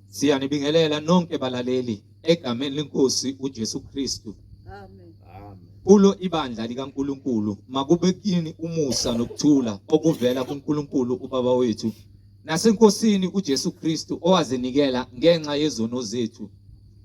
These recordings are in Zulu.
Siyanibingelela nonke balaleli egameni leNkosi uJesu Kristu. Amen. Kulo ibandla likaNkulunkulu makube kini umusa nokuthula okuvela kuNkulunkulu uBaba wethu naseNkosini uJesu Kristu owazinikela ngenxa yezono zethu.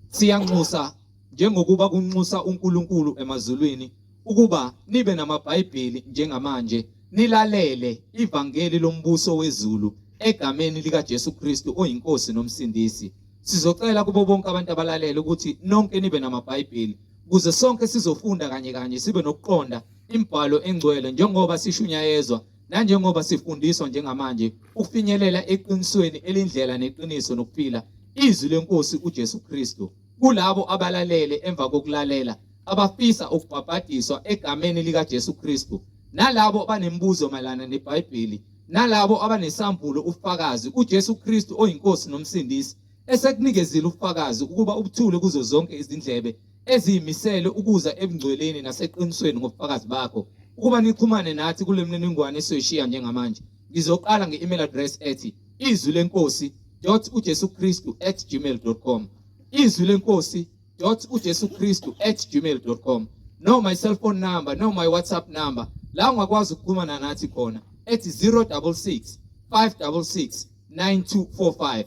Siyanxusa njengokuba kunxusa uNkulunkulu emazulwini ukuba nibe namaBhayibheli njengamanje nilalele ivangeli lombuso wezulu egameni likaJesu Kristu oyinkosi nomsindisi. Sizocela kubo bonke abantu abalalela ukuthi nonke nibe namaBhayibheli ukuze sonke sizofunda kanye sibe nokuqonda imibhalo engcwele njengoba sishunyayezwa nanjengoba sifundiswa njengamanje ukufinyelela eqinisweni elindlela neqiniso nokuphila izwi lenkosi uJesu Kristu. Kulabo abalalele emva kokulalela abafisa ukubhabhadiswa egameni likaJesu Kristu, nalabo abanembuzo mayelana neBhayibheli, nalabo abanesambulo ufakazi uJesu Kristu oyinkosi nomsindisi esekunikezile ufakazi ukuba ubuthule kuzo zonke izindlebe eziyimisele ukuza ebungcweleni naseqinisweni ngobufakazi bakho ukuba nixhumane nathi kule mniningwane esiyoyishiya njengamanje. Ngizoqala nge-email address ethi izwilenkosi.ujesukristu@gmail.com, izwilenkosi.ujesukristu@gmail.com, no my cell phone number, no my WhatsApp number la ungakwazi ukuxhumana nathi khona ethi 066 566 9245,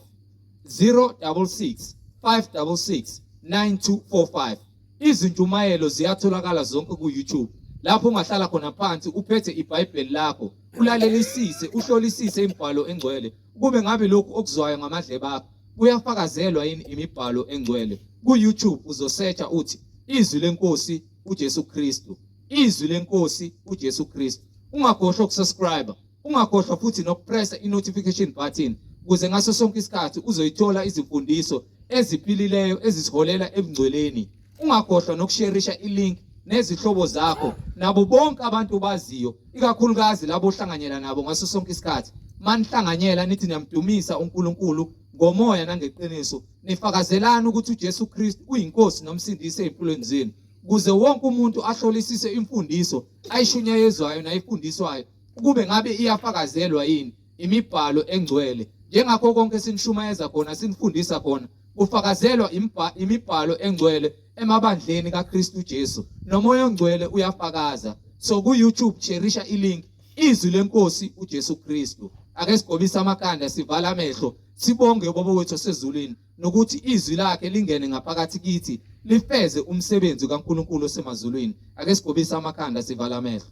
066 566 9245. Izintumayelo ziyatholakala zonke ku-YouTube lapho ungahlala khona phansi uphethe iBhayibheli lakho ulalelisise uhlolisise imibhalo engcwele kube ngabe lokhu okuzwayo ngamadlebe akho kuyafakazelwa yini imibhalo engcwele. Ku-YouTube uzosearcha uthi izwi lenkosi uJesu Kristu, izwi lenkosi uJesu Kristu. Ungakhohlwa ukusubscribe, ungakhohlwa futhi nokupressa i-notification button ukuze ngaso sonke isikhathi uzoyithola izimfundiso eziphilileyo ezisiholela ebungcweleni. Ungakhohlwa nokusharisha ilink nezihlobo zakho nabo bonke abantu baziyo, ikakhulukazi labo ohlanganyela nabo ngaso sonke isikhathi. Manihlanganyela nithi niyamdumisa uNkulunkulu ngomoya nangeqiniso, nifakazelana ukuthi uJesu Kristu uyinkosi nomsindisi empilweni zenu, ukuze wonke umuntu ahlolisise imfundiso ayishunyayezwayo nayifundiswayo ukube ngabe iyafakazelwa yini imibhalo engcwele. Njengakho konke sinishumayeza khona sinifundisa khona kufakazelwa imibhalo engcwele emabandleni kaKristu Jesu, nomoya ongcwele uyafakaza. So ku-YouTube cherisha ilink izwi lenkosi uJesu Kristu. Ake sigobise amakhanda sivala amehlo sibonge ubaba wethu osezulwini nokuthi izwi lakhe lingene ngaphakathi kithi lifeze umsebenzi kaNkulunkulu osemazulwini. Ake sigobise amakhanda sivala amehlo.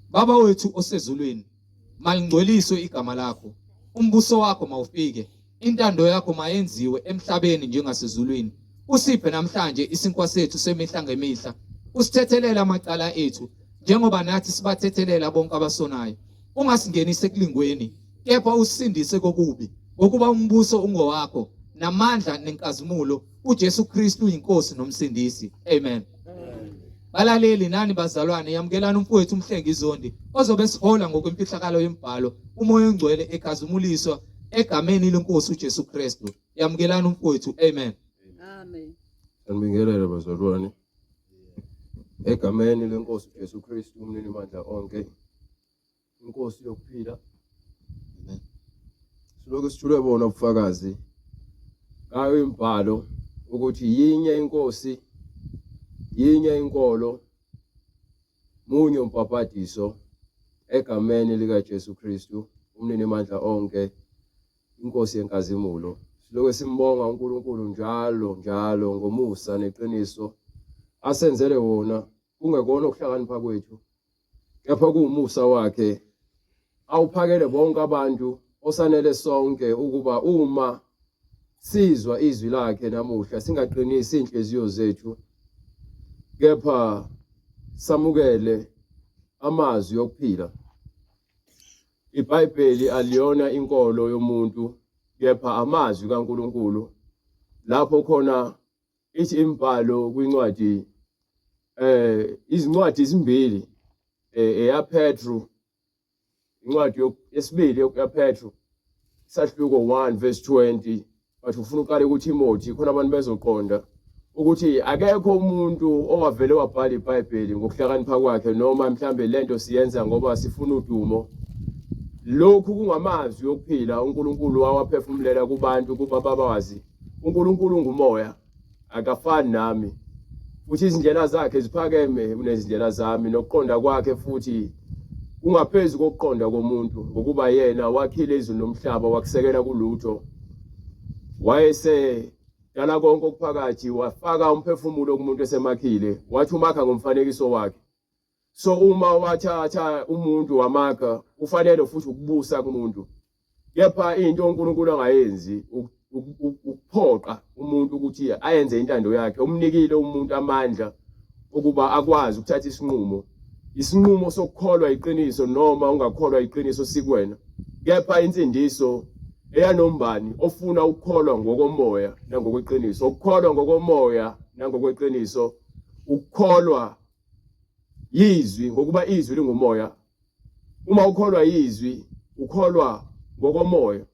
Baba wethu osezulwini, malingcweliswe igama lakho, umbuso wakho mawufike, intando yakho mayenziwe emhlabeni njengasezulwini. Usiphe namhlanje isinkwa sethu semihla ngemihla, usithethelele amacala ethu njengoba nathi sibathethelela bonke abasonayo. Ungasingenise ekulingweni, kepha usindise kokubi, ngokuba umbuso ungowakho namandla nenkazimulo uJesu Kristu uyinkosi nomsindisi. Amen. Balaleli nani bazalwane, yamukelana umfowethu uMhlengizondi ozobe sihola ngokwemfihlakalo yemibhalo umoya ongcwele ekhazimuliswa egameni lenkosi uJesu Kristu. Yamukelana umfowethu. Amen. Amen. Sanibingelela bazalwane egameni lenkosi uJesu Kristu umnini mandla onke, inkosi yokuphila. Amen. Silokhu sithule bona ubufakazi ngayo imibhalo ukuthi yinye inkosi, yinye inkolo, munye umbhabhadiso egameni likaJesu Kristu umnini mandla onke, inkosi yenkazimulo. Silokhu simbonga uNkulunkulu njalo ngomusa neqiniso asenzele wona, kungekona ukuhlakanipha kwethu kepha kuwumusa wakhe awuphakele bonke abantu osanele sonke ukuba uma sizwa izwi lakhe namuhla singaqinisi inhliziyo zethu kepha samukele amazwi okuphila. iBhayibheli aliyona inkolo yomuntu kepha amazwi kaNkulunkulu. Lapho khona ithi imibhalo kwincwadi izincwadi ezimbili, eyaPetru, incwadi yesibili yaPetru, isahluko 1 verse 20, but ufuna uqale kuTimothy khona abantu bezoqonda ukuthi akekho umuntu owavele wabhala iBhayibheli ngokuhlakanipha kwakhe noma mhlambe lento siyenza ngoba sifuna udumo. lokhu kungamazwi yokuphila uNkulunkulu wawaphefumulela kubantu kuba babawazi uNkulunkulu ngumoya akafani nami futhi izindlela zakhe ziphakeme kunezindlela zami nokuqonda kwakhe futhi kungaphezulu kokuqonda komuntu ngokuba yena wakhile izulu nomhlaba wakusekela kulutho wayese dala konke okuphakathi wafaka umphefumulo kumuntu esemakhile wathi umakha ngomfanekiso wakhe. So uma wathatha umuntu wamakha ufanele futhi ukubusa kumuntu. Kepha into uNkulunkulu angayenzi ukuphoqa umuntu ukuthi ayenze intando yakhe. Umnikile umuntu amandla ukuba akwazi ukuthatha isinqumo. Isinqumo sokukholwa iqiniso noma ungakholwa iqiniso sikwena. Kepha insindiso eyanombani ofuna ukukholwa ngokomoya nangokweqiniso. Ukukholwa ngokomoya nangokweqiniso. Ukukholwa yizwi ngokuba izwi lingumoya. Uma ukholwa yizwi ukholwa ngokomoya.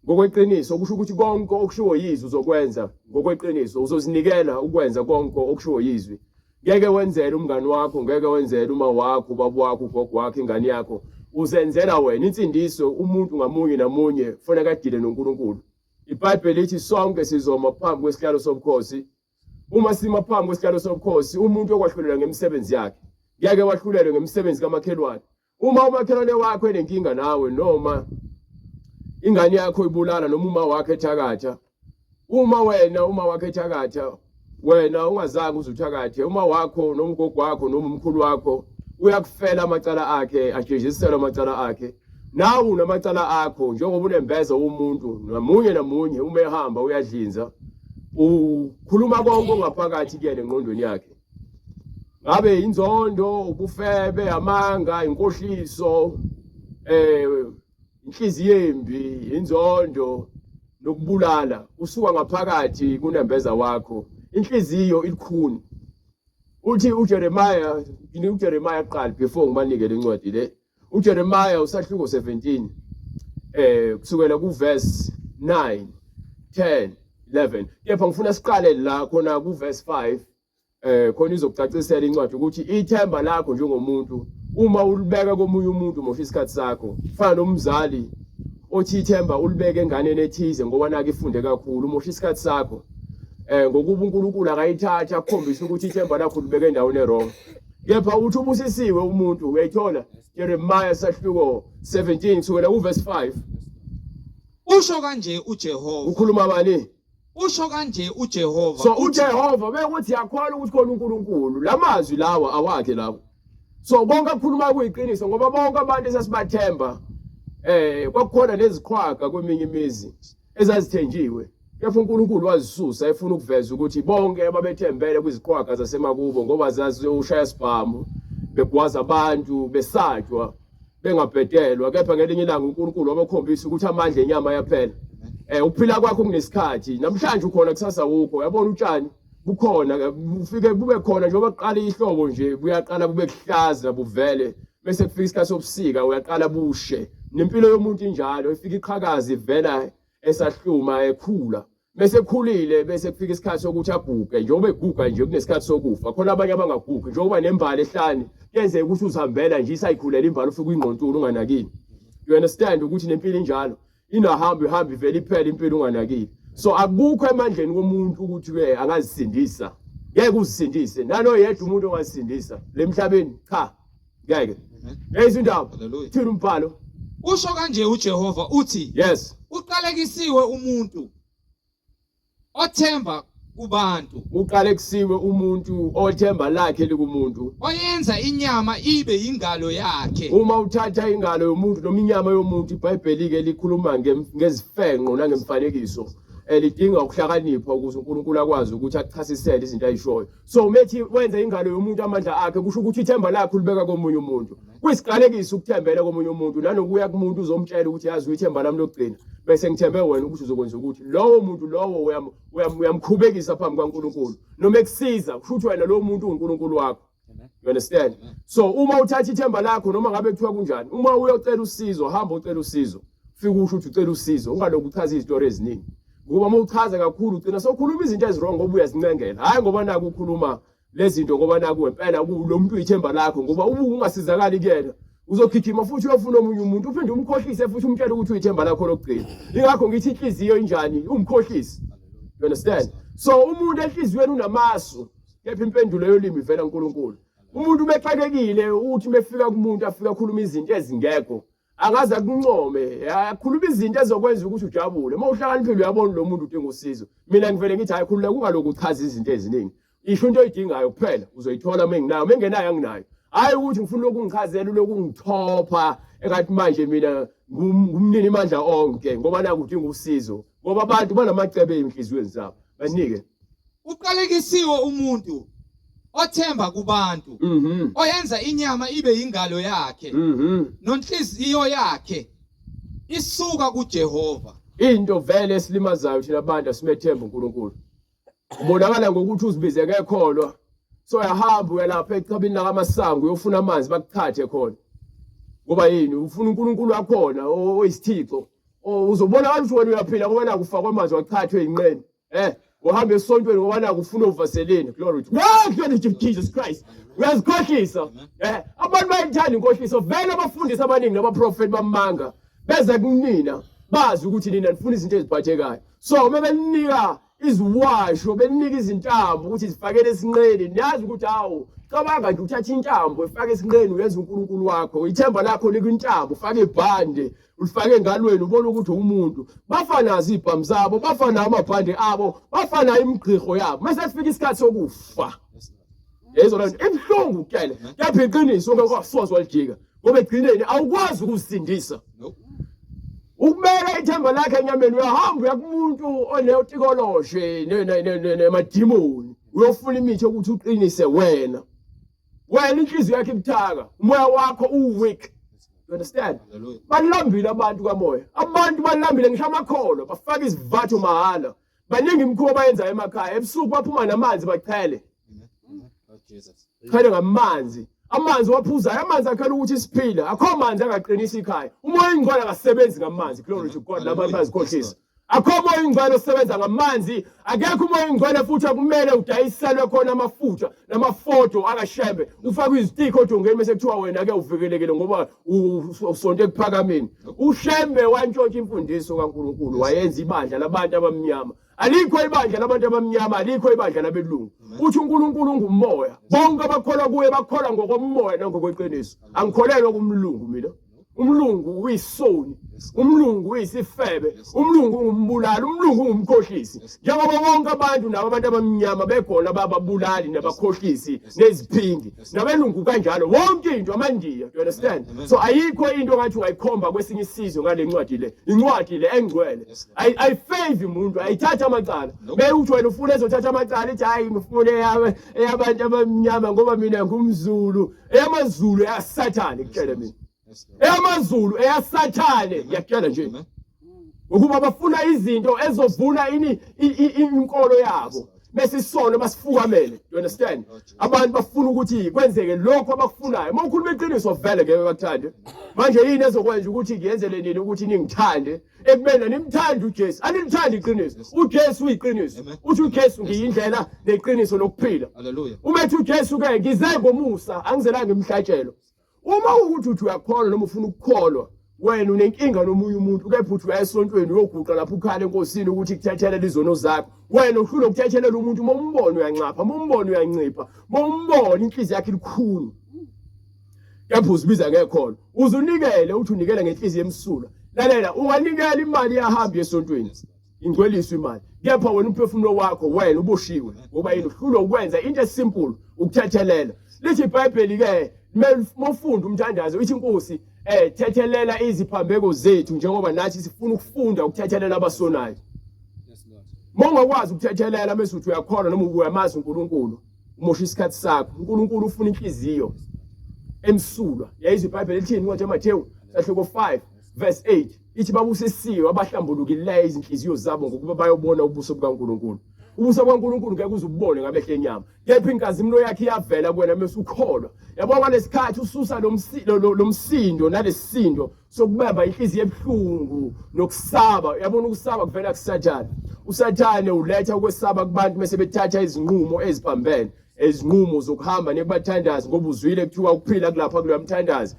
Ngokweqiniso kusho ukuthi konke okushiwo yizwi uzokwenza ngokweqiniso. Uzozinikela ukwenza konke okushiwo yizwi. Ngeke wenzele umngani wakho, ngeke wenzele uma wakho, ubaba wakho, ugogo wakho, ingane yakho. Uzenzela wena. Insindiso umuntu ngamunye namunye kufanele adile noNkulunkulu. iBhayibheli lithi sonke sizoma phambi kwesihlalo sobukhosi. Uma sima phambi kwesihlalo sobukhosi umuntu okwahlulela ngemisebenzi yakhe ngeke wahlulelwe ngemisebenzi kamakhelwane. Uma umakhelwane wakho enenkinga nawe noma ingane yakho ibulala noma uma wakhe ethakatha, uma wakhe ethakatha wena ungazange uzuthakathe, uma wakho noma ugogo wakho noma umkhulu wakho uyakufela amacala akhe, ajejiselwe amacala akhe, nawe unamacala akho njengoba unembeza umuntu namunye uma ehamba uyadlinza ukhuluma konke ongaphakathi kuyena engqondweni yakhe. Ngabe inzondo, ubufebe, amanga, inkohliso, inhliziyo embi, inzondo nokubulala usuka ngaphakathi kunembeza wakho. Inhliziyo ilikhuni. Uthi uJeremiah qala before ngibanike lencwadi le. uJeremiah usahluko 17 kusukela kuverse 9, 10, 11. Kepha ngifuna siqale la khona kuverse 5 khona izokucacisela incwadi ukuthi ithemba lakho njengomuntu uma ulibeka komunye umuntu mosha isikhathi sakho. Fana nomzali othi ithemba ulibeke enganeni ethize ngoba nake ifunde kakhulu mosha isikhathi sakho. Ngokuba uNkulunkulu akayithatha akukhombisa ukuthi ithemba lakho libeke endaweni errong. Kepha uthi ubusisiwe umuntu uyayithola Jeremiah sahluko 17 kusukela kuverse 5. Usho kanje uJehova. Ukhuluma bani? Usho kanje uJehova. So uJehova bekuthi yakholwa ukuthi khona uNkulunkulu. Lamazwi lawa awakhe lawo. So bonke akhuluma kuyiqiniso ngoba bonke abantu esasibathemba kwakukhona leziqhwaga kweminye imizi ezazithenjiwe. Kepha uNkulunkulu wazisusa efuna ukuveza ukuthi bonke ababethembele kwiziqhwaga zasemakubo ngoba zazi ushaya sibhamu begwaza abantu besatshwa bengabhedelwa. Kepha ngelinye ilanga uNkulunkulu wabakhombisa ukuthi amandla enyama yaphela. Ukuphila kwakho kunesikhathi. Namhlanje ukhona kusasa ukho. Yabona utshani bukhona ufike bube khona njengoba kuqala ihlobo nje buyaqala bube kuhlaza buvele bese kufika isikhathi sobusika uyaqala bushe. Nempilo yomuntu injalo ifika iqhakazi ivela esahluma ekhula. Bese khulile bese kufika isikhathi sokuthi aguge njengoba eguga nje kunesikhathi sokufa. Khona abanye abangagugi njengoba nembali ehlane yenze ukuthi uzihambela nje isayikhulela imbali ufike uyingqontula unganakini. You understand ukuthi nempilo injalo ihamba ivela iphela impilo unganakile. So akukho emandleni komuntu ukuthi ke angazisindisa. Ngeke uzisindise. Nalo yedwa umuntu ongazisindisa lemhlabeni cha. Ngeke. Izindaba. Thina umbhalo. Usho kanje uJehova uthi yes. Uqalekisiwe umuntu othemba kubantu. Uqalekisiwe umuntu othemba lakhe likumuntu. Oyenza inyama ibe ingalo yakhe. Uma uthatha ingalo yomuntu noma inyama yomuntu iBhayibheli ke likhuluma ngezifenqo nangemfanekiso. Lidinga ukuhlakanipha ukuze uNkulunkulu akwazi ukuthi achasisele izinto ayishoyo. So umethi wenza ingalo yomuntu amandla akhe kusho ukuthi ithemba lakhe ulibeka komunye umuntu. Kuyisiqalekiso ukuthembela komunye umuntu nanokuya kumuntu uzomtshela ukuthi yazi ithemba lami lokugcina bese ngithembe wena ukuthi uzokwenza ukuthi lowo muntu lowo uyamkhubekisa phambi kwaNkulunkulu noma ekusiza kusho ukuthi wena lowo muntu uNkulunkulu wakho. You understand? So uma uthatha ithemba lakho noma ngabe kuthiwa kunjani uma uyocela usizo hamba ucela usizo fika usho ukuthi ucela usizo ungaloku uchaza izitori eziningi. Ngoba uma uchaza kakhulu ugcina sokhuluma izinto ezirong ngoba uyazincengela hayi ngoba naku ukhuluma lezi zinto ngoba naku wempela lo muntu uyithemba lakho ngoba uma ungasizakali kuyena uzogijima futhi uyofuna omunye umuntu uphinde umkhohlise futhi umtshele ukuthi uyithemba lakho lokugcina. Ingakho ngithi inhliziyo injani umkhohlisi. You understand? So umuntu enhliziyweni unamasu, kepha impendulo yolimi ivela kuNkulunkulu. Umuntu ubexakekile uthi mefika kumuntu afika khuluma izinto ezingekho, angaze akuncome, akhuluma izinto ezokwenza ukuthi ujabule. Mawuhlakaniphile uyabona lo muntu udinga usizo. Mina ngivele ngithi hayi khulula kungaloku uchaza izinto eziningi. Isho into oyidingayo kuphela uzoyithola menginayo, mengenayo anginayo. Hayi ukuthi ngifuna lokungichazela lokungithopha engathi manje mina ngumnini imandla onke ngoba naku udinga usizo. Ngoba abantu banamacebe enhliziyweni zabo. Banike. Uqalekisiwe umuntu othemba kubantu, oyenza inyama ibe ingalo yakhe, nonhliziyo yakhe isuka kuJehova. Into vele esilimazayo thina abantu asimethemba uNkulunkulu. Ubonakala ngokuthi uzibizeke ekholwa. So uyahamba uyalapha ecabini lakaMasango uyofuna amanzi bakuthathe khona. Ngoba yini ufuna uNkulunkulu wakhona oyisithixo. Uzobona ukuthi wena uyaphila ngoba nakufaka amanzi wakuthathwe inqeni. Uhambe esontweni ngoba nakufuna uvaselini. Glory to God. Glory to Jesus Christ. Uyazikhohlisa. Abantu bayithanda inkohliso vele abafundisi abaningi nabaprofeti bamanga beza kunina bazi ukuthi nina nifuna izinto eziphathekayo. So bebelinika iziwasho belinika izintambo ukuthi zifakele esinqeni. Niyazi ukuthi hawo cabanga nje uthatha intambo efake esinqeni uyenza uNkulunkulu wakho. Ithemba lakho likwintambo ufake ibhande ulifake engalweni ubona ukuthi umuntu. Bafanazi ibhamu zabo, bafana amabhande abo, bafana imigqigqo yabo. Mase sifika isikhathi sokufa. Yezo lento ebhlungu kele. Kepha iqiniso ngokwasozo walijika. Ngoba egcineni awukwazi ukusindisa. Ukumela ithemba lakhe enyameni uyahamba uyakumuntu oneyotikoloshe nemadimoni uyofuna imithi ukuthi uqinise wena. Wena inhliziyo yakhe ibuthaka, umoya wakho uweak. You understand? Balambile abantu kamoya. Abantu balambile ngisho amakholo bafaka izivatho mahala. Baningi imikhuba bayenza emakhaya. Ebusuku baphuma namanzi bachele. Khale ngamanzi. Amanzi waphuza, amanzi akhala ukuthi isiphila. Akho manzi angaqinisa ikhaya. Umoya oyingcwele akasebenzi ngamanzi. Glory to God. Labantu bazikhohlisa. Akho umoya oyingcwele osebenza ngamanzi. Akekho umoya oyingcwele futhi akumele udayiselwe khona amafutha namafoto akashembe. Ufake izitiko odongeni bese kuthiwa wena ke uvikelekile ngoba usonto ekuphakameni. Ushembe wantshontsha imfundiso kaNkulunkulu wayenza ibandla labantu abamnyama. Alikho ibandla labantu abamnyama, alikho ibandla labelungu. Uthi uNkulunkulu ngumoya. Bonke abakholwa kuye bakholwa ngokomoya nangokweqiniso. Angikholelwa kumlungu mina. Umlungu uyisoni, umlungu uyisifebe, umlungu ungumbulali, umlungu ungumkhohlisi. Njengoba bonke abantu nabo abantu abamnyama bekhona bababulali nabakhohlisi neziphingi. Nabelungu kanjalo wonke into amandiya. You understand? So ayikho into ngathi wayikhomba kwesinye isizwe ngale ncwadi le. Incwadi le engcwele. Ayifave umuntu, ayithatha amacala. Bewuthi wena ufuna ezothatha amacala ethi hayi ngifune eyabantu abamnyama ngoba mina ngumZulu. EyamaZulu eyasathane kutshela mina. Eyamazulu eyasathane ngiyakutshela nje ukuba bafuna izinto ezovula inkolo yabo bese isono basifukamele. You understand? Abantu bafuna ukuthi kwenzeke lokho abakufunayo. Mawukhuluma iqiniso vele ngeke bakuthande. Manje yini ezokwenza ukuthi ngiyenzele nini ukuthi ningithande? Ekumele nimthande uJesu. Anilithande iqiniso. uJesu uyiqiniso. Uthi uJesu ngiyindlela neqiniso lokuphila. Hallelujah. Umethi uJesu ke ngize ngomusa angizelanga imhlatshelo. Uma ukuthi uyakholwa noma ufuna ukukholwa wena unenkinga nomunye umuntu kepha uthi uyayisontweni uyoguqa lapha ukhale enkosini ukuthi kuthethelele izono zakho. Wena uhlule ukuthethelela umuntu momubona uyancapha, momubona uyancipha, momubona inhliziyo yakhe ilikhulu. Kepha uzibiza ngekholo. Uzunikele uthi unikele ngenhliziyo emsulwa. Lalela unganikela imali yahamba esontweni. Ingcweliswe imali. Kepha wena umphefumulo wakho wena uboshiwe ngoba yini uhlule ukwenza into esimple ukuthethelela. Lithi iBhayibheli ke mofunda umthandazo ithi inkosi thethelela iziphambeko zethu njengoba nathi sifuna ukufunda ukuthethelela abasonayo. Mongakwazi ukuthethelela bese uthi uyakholwa noma uyamazi uNkulunkulu umosha isikhathi sakho. uNkulunkulu ufuna inhliziyo emsulwa. Yayizi iBhayibheli lithi incwadi yaMathewu hloko 5 verse 8 ithi babusisiwe abahlambulukileyo izinhliziyo zabo ngokuba bayobona ubuso bukaNkulunkulu. Ubuso bukaNkulunkulu ngeke uzubone ngabehla enyama. Kepha inkazimulo yakhe iyavela kuwena bese ukholwa. Yabona lesikhathi ususa lomsindo nalesindo sokubamba inhliziyo ebhlungu nokusaba. Yabona ukusaba kuvela kuSathane. uSathane uletha ukwesaba kubantu bese bethatha izinqumo eziphambene, izinqumo zokuhamba nekubathandazi ngoba uzwile kuthiwa ukuphila kulapha kulo mthandazi.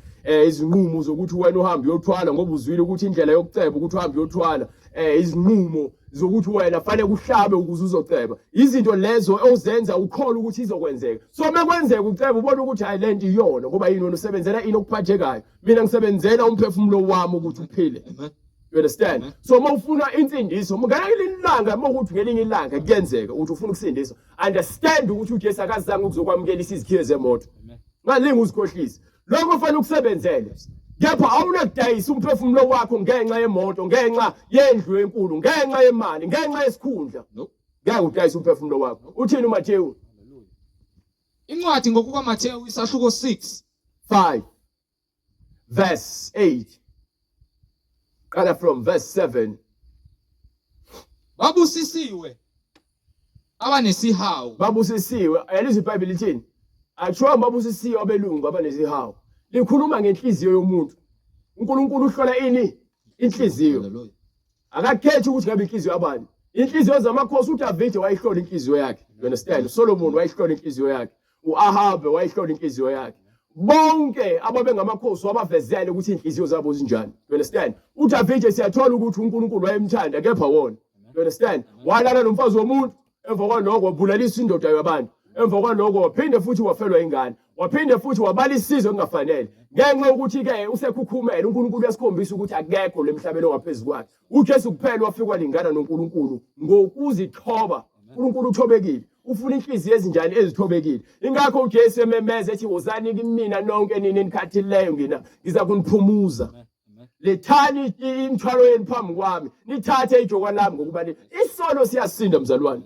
izinqumo zokuthi wena uhambe uyothwala ngoba uzwile ukuthi indlela yokuceba ukuthi uhambe uyothwala izinqumo zokuthi wena fanele kuhlabe ukuze uzoceba izinto lezo ozenza ukholwa ukuthi izokwenzeka so mekwenzeka uceba ubona ukuthi hayi lento iyona ngoba yini wena usebenzela ini okuphathekayo mina ngisebenzela umphefumulo wami ukuthi uphile. You understand? So mawufuna insindiso ngelinye ilanga mawukuthi ngelinye ilanga kuyenzeka ukuthi ufuna ukusindiswa understand ukuthi uJesu akazange ukuzokwamukela izikhiye zemoto ngalinga uzikhohlisa lokho fanele ukusebenzele kepha awunakudayisa umphefumulo wakho ngenxa yemoto ngenxa yendlu enkulu ngenxa yemali ngenxa yesikhundla ngeke udayise umphefumulo wakho. Uthini uMathewu? Incwadi ngokukaMathewu isahluko 6:5 verse 8 qala from verse 7. Babusisiwe abanesihawu. Babusisiwe ayalizwe iBhayibheli lithini? Akusho babusisiwe abelungu abanesihawu. Likhuluma ngenhliziyo yomuntu. uNkulunkulu uhlola ini? Inhliziyo. Akakhethi ukuthi ngabe inhliziyo yabani. Inhliziyo zamakhosi uDavide wayihlola inhliziyo yakhe. You understand? Solomon wayihlola inhliziyo yakhe. uAhabe wayihlola inhliziyo yakhe. Bonke ababengamakhosi wabavezele ukuthi inhliziyo zabo zinjani. You understand? uDavide siyathola ukuthi uNkulunkulu wayemthanda kepha wona. You understand? Walala nomfazi womuntu emva kwalokho wabulalisa indoda yabantu. Emva kwalokho waphinde futhi wafelwa ingane. Waphinde futhi wabala isizwe engafanele. Ngenxa yokuthi ke usekhukhumela uNkulunkulu yasikhombisa ukuthi akekho lemhlabeni ongaphezulu kwakhe. uJesu kuphela wafika lingana noNkulunkulu ngokuzithoba. uNkulunkulu uthobekile. Ufuna inhliziyo ezinjani ezithobekile. Ingakho uJesu ememeza ethi wozani kimina nonke nini enikhathileyo ngiza kuniphumuza. Lethani imithwalo yenu phambi kwami nithathe ijoko lami ngokuba isono siyasinda mzalwane.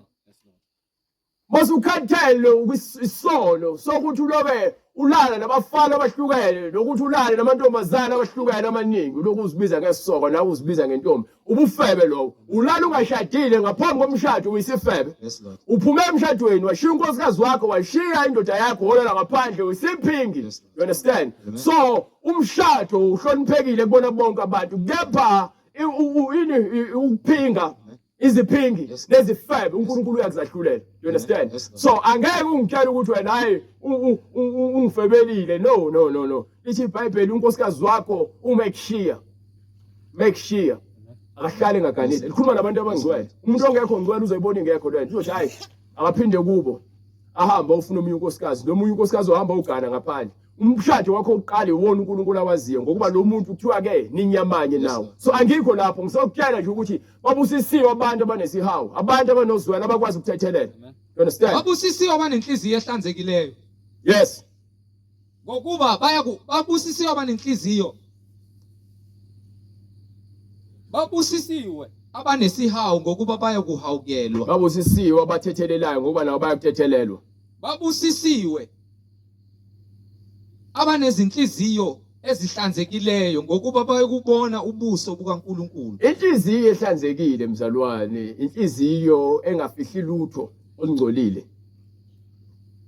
Masukhathele ukwisono sokuthi ulobe ulala nabafana abahlukene nokuthi ulale namantombazana abahlukene amaningi lokuzibiza ngesisoko nawe uzibiza ngentombi ubufebe lowo ulala ungashadile ngaphambi komshado uyisifebe. Uphume emshadweni washiya unkosikazi wakho washiya indoda yakho olala ngaphandle uyisiphingi. You understand? So umshado uhloniphekile kubona bonke abantu kepha ukuphinga iziphingi nezifebe uNkulunkulu uyakuzahlulela. You understand? So angeke ungitshela ukuthi wena hayi ungifebelile. No. Lithi iBhayibheli unkosikazi wakho uMakeShiya akahlale ngaganile. Likhuluma nabantu abangcwele. Umuntu ongekho ngcwele uzoyibona ingekho lento. Uzothi hayi akaphinde kubo ahamba ufuna omunye unkosikazi nomunye unkosikazi ohamba ugana ngaphandle. Umshado wakho uqale wona uNkulunkulu awaziyo ngokuba lo muntu kuthiwa ke ninyamanye nawo. So angikho lapho ngisokutshela nje ukuthi babusisiwe abantu abanesihawu abantu abanozwela abakwazi ukuthethelela. You understand? Babusisiwe abanenhliziyo ehlanzekileyo. Yes. Ngokuba babusisiwe abanenhliziyo. Babusisiwe abanesihawu ngokuba bayakuhawukelwa. Babusisiwe abathethelelayo ngoba nabo bayakuthethelelwa. Babusisiwe abanezinhliziyo ezihlanzekileyo ngokuba bayekubona ubuso bukaNkulunkulu. Inhliziyo ehlanzekile mzalwane, inhliziyo engafihli lutho olungcolile.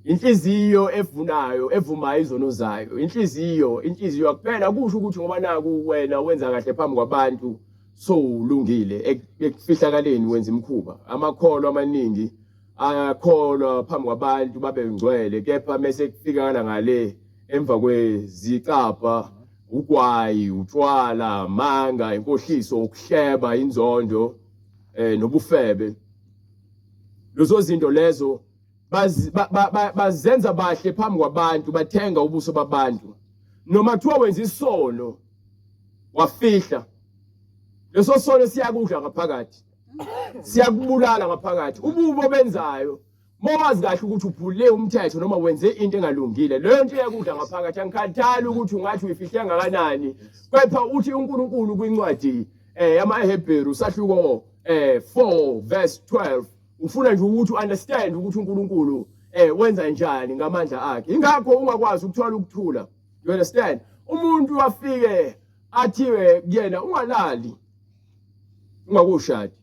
Inhliziyo evunayo, evumayo izono zayo. Inhliziyo akuphela kusho ukuthi ngoba naku wena wenza kahle phambi kwabantu so ulungile ekufihlakaleni wenza imkhuba. Amakholo amaningi ayakholwa phambi kwabantu babe ngcwele kepha mase kufikana ngale emva kwezicapha ugwayi utshwala amanga inkohliso ukuhleba inzondo nobufebe. Lezo zinto lezo bazenza bahle phambi kwabantu bathenga ubuso babantu noma kuthiwa wenza isono wafihla leso sono siyakudla ngaphakathi siyakubulala ngaphakathi ububo benzayo. Mawazi kahle ukuthi uphule umthetho noma wenze into engalungile leyo nto yakudla ngaphakathi angikhathali ukuthi ungathi uyifihle kangakanani kepha uthi uNkulunkulu kwincwadi yamaHebheru sahluko 4 verse 12 ufuna nje ukuthi understand ukuthi uNkulunkulu wenza njani ngamandla akhe. Ingakho ungakwazi ukuthola ukuthula. You understand? Umuntu wafike athiwe kuyena ungalali ungakushadi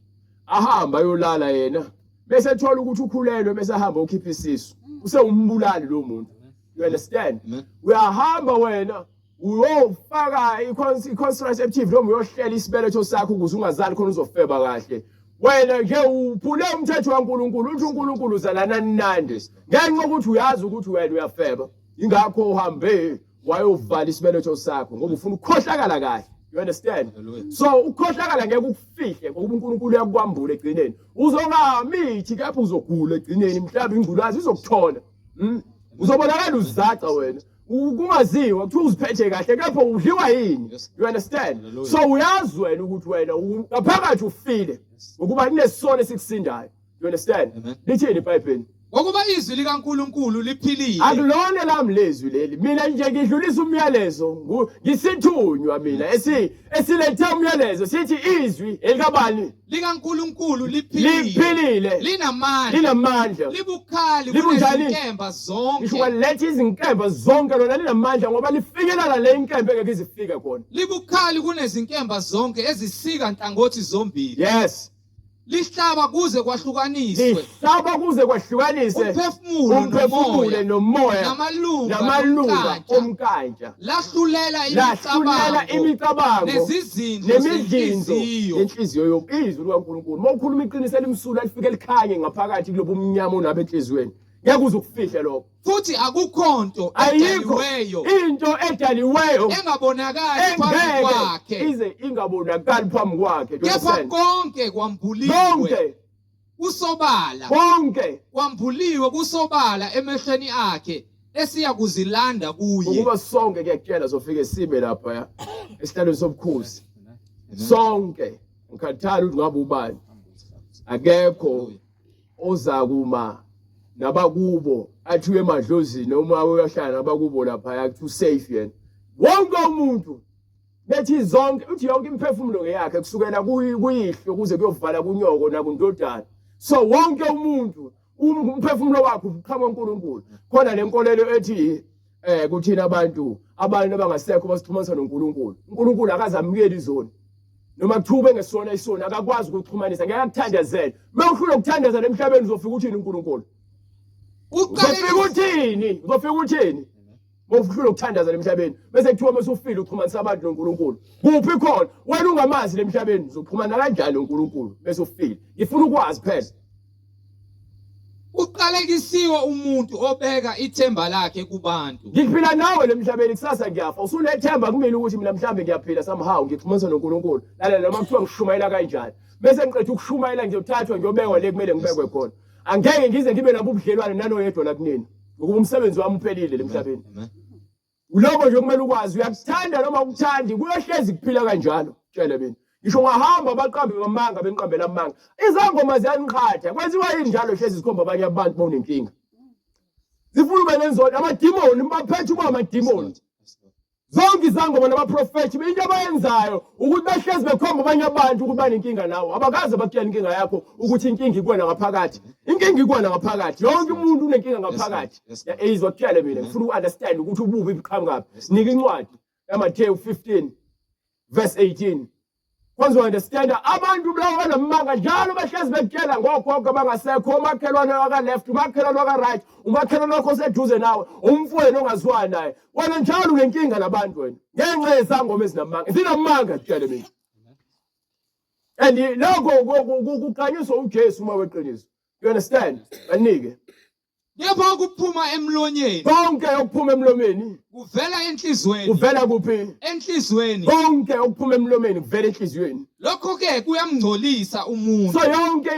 ahamba ayolala yena bese ethola ukuthi ukhulelwe bese ahamba ukhipha isisu usewumbulali lo muntu. You understand? Uyahamba wena uyofaka i-contraceptive noma uyohlela isibeletho sakho ukuze ungazali khona uzofeba kahle. Wena nje uphule umthetho kaNkulunkulu uthi uNkulunkulu uzalana nandi ngenxa ukuthi uyazi ukuthi wena uyafeba. Ingakho uhambe wayovala isibeletho sakho ngoba ufuna ukukhohlakala kahle. You understand? So ukukhohlakala ngeke ukufihle ngoba uNkulunkulu uyakwambula egcineni. Uzongamithi kepha uzogula egcineni mhlawumbe ingculazi izokuthola. Uzobonakala uzaca wena. Kungaziwa kuthiwa uziphethe kahle kepha udliwa yini. You understand? So uyazi wena ukuthi wena ngaphakathi ufile ukuba kunesono esikusindayo. You understand? Lithini iBhayibheli? Ngokuba izwi likaNkulunkulu liphilile. Akulona lami lezwi leli. Mina nje ngidlulisa umyalezo ngisithunywa mina esilethe umyalezo sithi izwi elikabani likaNkulunkulu liphilile. Liphilile. Linamandla. Libukhali kunezinkemba zonke. Ngisho kwalethi izinkemba zonke lona linamandla ngoba lifikelela le inkemba engeke izifike khona. Libukhali kunezinkemba zonke ezisika nhlangothi zombili. Yes. Lihlaba kuze kwahlukaniswe. Umphefumulo nomoya namalunga omkanja. Lahlulela imicabango nezizinhliziyo. Inhliziyo yokizwi likaNkulunkulu. Mawukhuluma iqiniso elimsulwa lifike likhanye ngaphakathi kulobu umnyama onaba enhlizweni. Ngeke uzukufihle lokho. Futhi akukho nto edaliweyo. Into edaliweyo engabonakali phambi kwakhe. Ize ingabonakali phambi kwakhe. Kepha konke kwambuliwe. Kusobala. Konke kwambuliwe kusobala emehlweni akhe esiya kuzilanda kuye. Ukuba sonke kuyakutshela sofike sibe lapha esihlalweni sobukhosi. Sonke ngikhathala ukuthi ngabe ubani. Akekho ozakuma nabakubo athiwe emadlozini noma uyahlala nabakubo lapha yakuthi safe yena. Wonke umuntu bethi zonke uthi yonke imphefumulo yakhe kusukela kuyihlo kuze kuyovala kunyoko nakundodana. So wonke umuntu umphefumulo wakhe uqhamuka uNkulunkulu. Khona lenkolelo ethi kuthina abantu abangasekho basixhumanisa noNkulunkulu. uNkulunkulu akazamukeli izoni. Noma kuthiwe ngesona isona akakwazi ukuxhumanisa ngeke akuthandazele. Mawuhlula ukuthandazela emhlabeni uzofika uthini uNkulunkulu? Uzofika uthini? Mawuhlula ukuthandazela emhlabeni bese kuthiwa mesufile uxhumanisa abantu noNkulunkulu. Kuphi khona? Wena ungamazi lemhlabeni uzoxhumana kanjani noNkulunkulu bese ufile? Ngifuna ukwazi phela. Uqalekisiwe umuntu obeka ithemba lakhe kubantu. Ngiphila nawe lemhlabeni kusasa ngiyafa. Usunethemba kumina ukuthi mina mhlambe ngiyaphila somehow ngixhumanisa noNkulunkulu. Lalela noma kuthiwa ngishumayela kanjani. Bese ngiqeda ukushumayela ngiyothathwa ngiyobekwa le kumele ngibekwe khona. Angeke ngize ngibe nabo ubudlelwane nanoyedwa la kunini. Ngoba umsebenzi wami uphelile lemhlabeni. Uloko nje kumele ukwazi uyakuthanda noma ukuthandi kuyohlezi kuphila kanjalo. Tshela mina. Ngisho ngahamba abaqambi bamanga benqambela amanga. Izangoma ziyanqhatha. Kwenziwa yini njalo hlezi zikhomba abanye abantu bonenkinga. Zifuna ube nenzoni amadimoni baphethe uba amadimoni. Zonke izangoma nabaprofethi into abayenzayo ukuthi bahlezi bekhomba abanye abantu ukuthi banenkinga nawo. Abakaze bakutshela inkinga yakho ukuthi inkinga ikwena ngaphakathi. Inkinga ikwena ngaphakathi. Yonke umuntu unenkinga ngaphakathi. Izokutshela mina ngifuna ukunderstand ukuthi ububi buqhamukaphi. Nika incwadi yaMathewu 15 verse 18. Kwanza understand abantu labo banamanga njalo bahlezi bekutshela ngokhokho abangasekho umakhelwane waka left umakhelwane waka right umakhelwane wakho oseduze nawe umfowenu ongaziwa naye wena njalo unenkinga nabantu wena ngenxa yezangoma ezinamanga zinamanga kutshele mina and lokho kukhanyiswa uJesu uma weqiniso. You understand? Banike Yebo kuphuma emlonyeni. Konke okuphuma emlomeni Kuvela enhlizweni. Kuvela kuphi? Enhlizweni. Konke okuphuma emlomeni kuvela enhlizweni. Lokho ke kuyamngcolisa umuntu. So yonke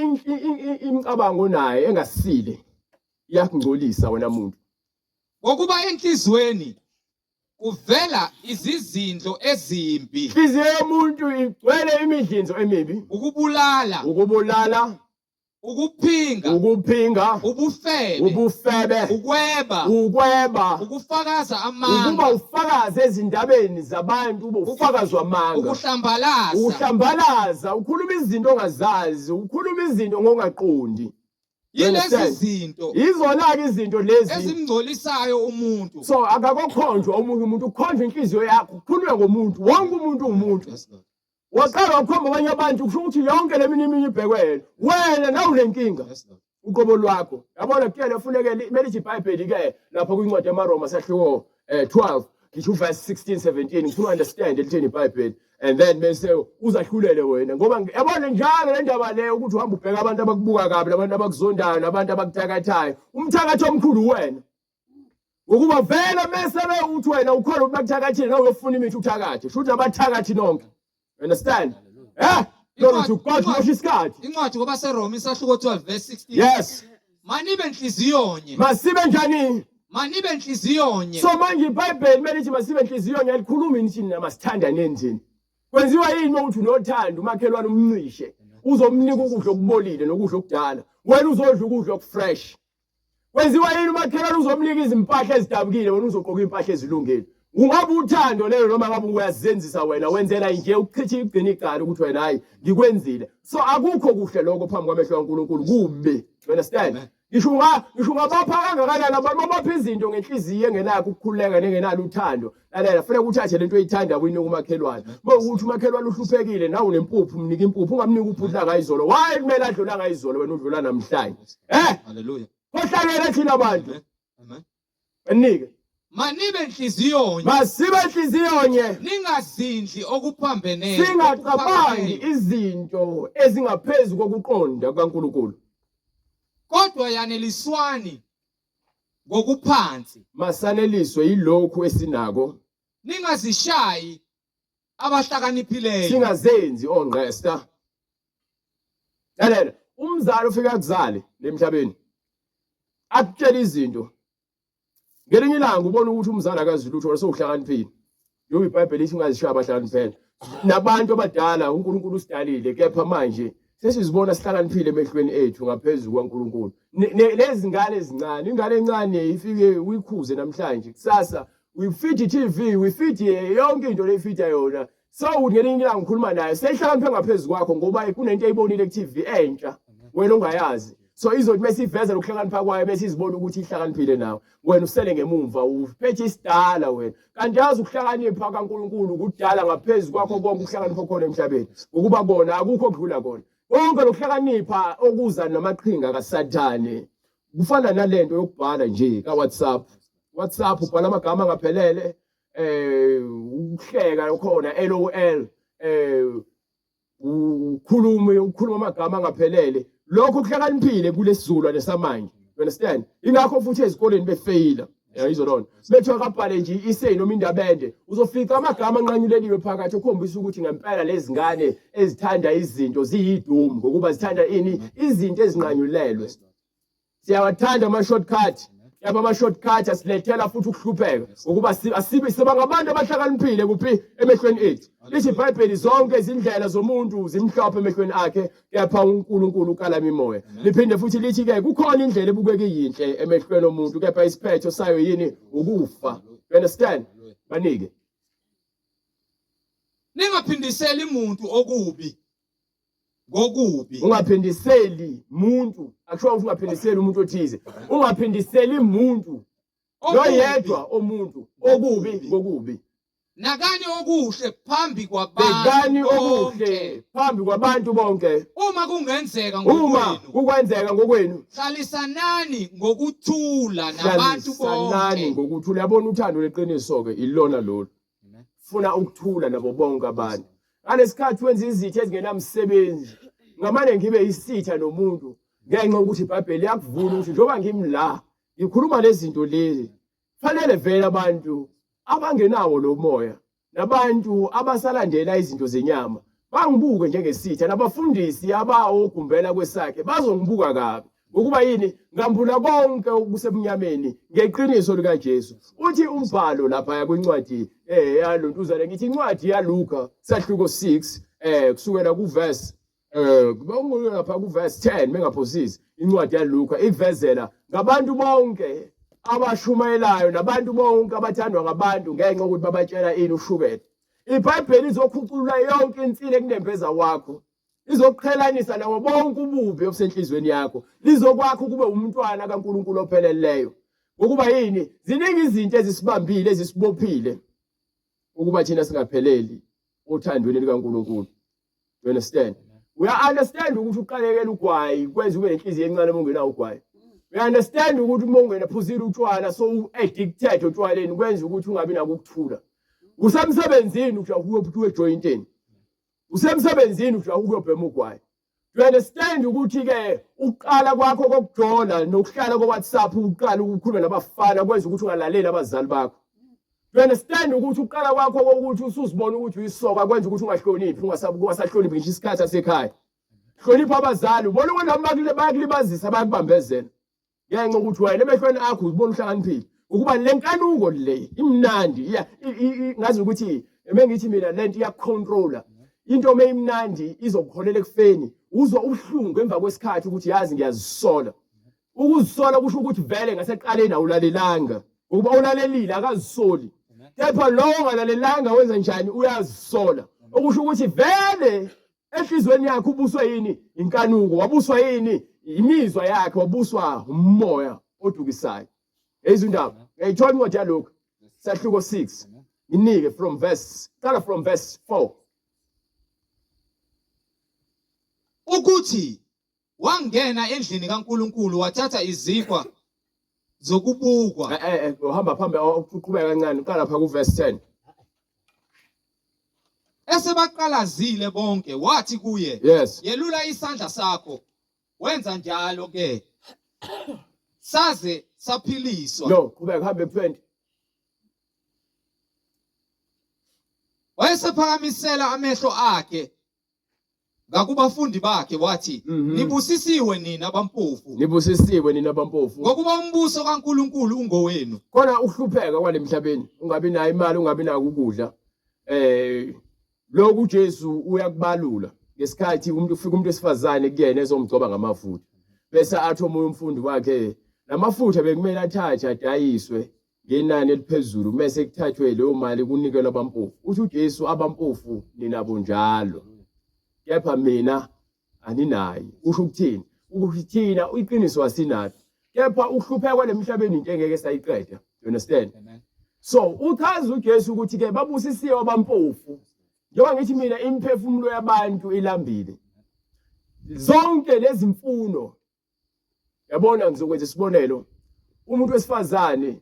imicabango naye engasile iyakungcolisa wena muntu. Ngokuba enhlizweni kuvela izizindlo ezimbi. Inhliziyo yomuntu igcwele imidlinzo emibi. Ukubulala. Ukuphinga, ubufebe, ukweba, ukufakaza amanga, ukuba ufakaze ezindabeni zabantu, ufakaza amanga, uhlambalaza, ukhuluma izinto ongazazi, ukhuluma izinto ngongaqondi. Yilezi zinto izona ke izinto lezi ezimngcolisayo umuntu. So akakokhonjwa umuntu ukhonjwa inhliziyo yakho, ukhulunywa ngomuntu, wonke umuntu ungumuntu. Waqala ukhomba abanye abantu kusho ukuthi yonke leminye ibhekwele wena nawu lenkinga uqobo lwakho yabona kuyena ufuneke melithi iBhayibheli ke lapha kwincwadi yamaroma sahluko 12 ngisho verse 16 17 ngifuna understand lithini iBhayibheli and then bese uzahlulele wena ngoba yabona njalo le ndaba le ukuthi uhamba ubheka abantu abakubuka kabi labantu abakuzondayo nabantu abakuthakathayo umthakatho omkhulu wena Ukuba vele mesebe uthi wena ukhona ukubathakathini na uyofuna imithi uthakathe. Shuthi abathakathi nonke. Understand? Glory to God, mosha isikhathi. Incwadi ngoba seRoma isahluko 12 verse 16. Yes. Manibe enhliziyonye. Masibe njani? Manibe enhliziyonye. So manje iBhayibheli manje masibe enhliziyonye alikhuluma injini namasithanda nendini. Kwenziwa yini ukuthi unothanda umakhelwane umncishe uzomnika ukudla okubolile nokudla okudala. Wena uzodla ukudla okufresh. Kwenziwa yini umakhelwane uzomnika izimpahla ezidabukile wena uzogqoka impahla ezilungile. Ungabe uthando lelo noma ngabe uyazenzisa wena wenzela nje ukuchitha igcina igala ukuthi wena hayi ngikwenzile. So akukho kuhle lokho phambi kwamehlo kaNkulunkulu kubi. You understand? Ngisho ngabapha kangakanani abantu babapha izinto ngenhliziyo engenakho ukukhuleka nengenalo uthando. Lalela fanele uthathe lento oyithanda uyinike umakhelwane. Ukuthi umakhelwane uhluphekile nawe unempuphu umnika impuphu ungamnika uphutla ngayizolo. Why kumele adlula ngayizolo wena udlula namhlanje? Hallelujah. Kohlangene thina abantu. Amen. Enike. Manibe enhliziyonye. Masibe enhliziyonye. Ningazindli okuphambene. Singacabangi izinto ezingaphezulu kokuqonda kaNkulunkulu. Kodwa yaneliswani ngokuphansi. Masaneliswe yilokhu esinako. Ningazishayi abahlakaniphileyo. Singazenzi ongqesta. Lalela, umzali ufika kuzale lemhlabeni. Akutshela izinto. Ngelinye ilanga ubona ukuthi umzali akazi lutho osohlakaniphile. Yo iBhayibheli ithi ungazishayi abahlakaniphile. Nabantu abadala uNkulunkulu usidalile kepha manje sesizibona sihlakaniphile emehlweni ethu ngaphezulu kwaNkulunkulu. Lezi ngane ezincane, ingane encane ifike uyikhuze namhlanje. Kusasa uyifeed TV, uyifeed yonke into leyifeeda yona. So ngelinye ilanga ngikhuluma naye, sehlakaniphe ngaphezulu kwakho ngoba kunento eyibonile ku-TV entsha wena ongayazi. So izothi mesiveza ukuhlakanipha kwayo bese izibona ukuthi ihlakaniphile nawe. Wena usele ngemumva uphethe isidala wena. Kanti yazi ukuhlakanipha kaNkulunkulu kudala ngaphezulu kwakho konke ukuhlakanipha khona emhlabeni. Ukuba kona akukho okudlula kona. Konke lokuhlakanipha okuza namaqhinga kaSathane. Kufana nalento yokubhala nje kaWhatsApp. WhatsApp ubhala amagama angaphelele ukuhleka khona LOL ukhuluma amagama angaphelele. Lokho kuhlakaniphile kulesizulwane samanje. You understand? Ingakho futhi ezikoleni befeyila. Yayizolona. Bethiwa kabhale nje isay noma indabende. Uzofika amagama anqanyuleliwe phakathi okhombisa ukuthi ngempela lezi ngane ezithanda izinto ziyidumu ngokuba zithanda ini izinto ezinqanyulelwe. Siyawathanda ama shortcut. Yaba ama shortcut asilethela futhi ukuhlupheka ngokuba asibe sebangabantu abahlakaniphile kuphi emehlweni ethu. Lithi iBhayibheli zonke izindlela zomuntu zimhlophe emehlweni akhe kepha uNkulunkulu ukalama imoya. Liphinde futhi lithi ke kukhona indlela ebukeke yinhle emehlweni omuntu kepha isiphetho sayo yini ukufa. You understand? Banike. Ningaphindiseli umuntu okubi. Ngokubi. Ungaphindiseli umuntu, akusho ukuthi ungaphindiseli umuntu othize. Ungaphindiseli umuntu. Loyedwa omuntu okubi ngokubi. Nakani okuhle phambi kwabantu. Bekani okuhle phambi kwabantu bonke. Uma kungenzeka ngokwenu. Uma kukwenzeka ngokwenu. Hlalisanani ngokuthula nabantu bonke. Hlalisanani ngokuthula. Yabona uthando leqiniso ke ilona lolu. Funa ukuthula nabo bonke abantu. Alesikhathi wenza izitho ezingenamsebenzi. Ngamane ngibe isitha nomuntu ngenxa ukuthi iBhayibheli yakuvula ukuthi njoba ngimla ngikhuluma lezi zinto lezi. Fanele vele abantu abangenawo lo moya nabantu abasalandela izinto zenyama bangibuke njengesitha nabafundisi abawogumbela kwesakhe bazongibuka kabi ngokuba yini ngambula konke okusemnyameni ngeqiniso likaJesu. Uthi umbhalo lapha kwincwadi yalontuzana ngithi incwadi yaLuka sahluko 6 kusukela kuverse lapha kuverse 10 mengaphosisi incwadi yaLuka ivezela ngabantu bonke abashumayelayo nabantu bonke abathandwa ngabantu ngenxa ukuthi babatshela ini ushukela. iBhayibheli izokhuculula yonke insile kunembeza wakho. Izoqhelanisa nawo bonke ububi obusenhlizweni yakho. Lizokwakho kube umntwana kaNkulunkulu opheleleyo. Ngokuba yini ziningi izinto ezisibambile ezisibophile ukuba thina singapheleli othandweni likaNkulunkulu. You understand? We understand ukuthi uqalekela ugwayi kwenza ube nenhliziyo encane uma ungenawo ugwayi. We understand ukuthi uma ungena phuzile utshwala so addicted utshwaleni kwenza ukuthi ungabi nako ukuthula. Usemsebenzini uthi ukuyophuka ejointini. Usemsebenzini uthi ukuyobhema ugwayi. You understand ukuthi ke uqala kwakho kokujola nokuhlala ko WhatsApp uqala ukukhuluma nabafana kwenza ukuthi ungalaleli abazali bakho. You understand ukuthi uqala kwakho ukuthi usuzibona ukuthi uyisoka kwenza ukuthi ungahloniphi ungasahloniphi ngisho isikhathi sasekhaya. Hlonipha abazali ubona ukuthi bayakulibazisa bayakubambezela. Ngenxa ukuthi wena emehlweni akho uzibona uhlakaniphile. Ukuba lenkanuko le imnandi ngazi ukuthi mengithi mina lento iyacontroller. Into meyimnandi izokholela ekufeni uzwa ubuhlungu emva kwesikhathi ukuthi yazi ngiyazisola. Ukuzisola kusho ukuthi vele ngaseqaleni awulalelanga. Ukuba ulalelile akazisoli. Kepha lo ongalalelanga wenza njani uyazisola. Okusho ukuthi vele ehlizweni yakhe ubuswa yini inkanuko wabuswa yini imizwa yakhe wabuswa umoya odukisayo. Ezindaba ngiyithola incwadi yalokho sahluko 6 inike from verse 4 ukuthi wangena endlini kaNkulunkulu wathatha izinkwa zokubukwa. Uhamba phambi uqhubeka kancane uqala pha ku verse 10. Esebaqalazile bonke wathi kuye, Yes. yelula isandla sakho. Wenza njalo ke. Saze saphiliswa. No, qhubeka hambe 20. Wayesephakamisela amehlo akhe ngakubafundi bakhe wathi, nibusisiwe nina bampofu. Nibusisiwe nina bampofu. Ngokuba umbuso kaNkulunkulu ungowenu. Khona uhlupheka kwale emhlabeni ungabi nayo imali ungabi nayo ukudla. Lokhu uJesu uyakubalula ngesikhathi ufika umuntu esifazane kuyena ezomgcoba ngamafutha. Bese athi omunye umfundi wakhe lamafutha bekumele athathe adayiswe ngenani eliphezulu bese kuthathwe leyo mali kunikelwa abampofu. Uthi uJesu abampofu ninabo njalo. Kepha mina aninayi. Usho ukuthini? Ukuthi thina iqiniso asinalo. Kepha uhlupheka kwemhlabeni into engeke sayiqeda. You understand? Amen. So uchaza uJesu ukuthi ke babusisiwe abampofu. Njengoba ngithi mina imphefumulo yabantu ilambile. Zonke lezi mfuno yabona ngizokwenza isibonelo. Umuntu wesifazane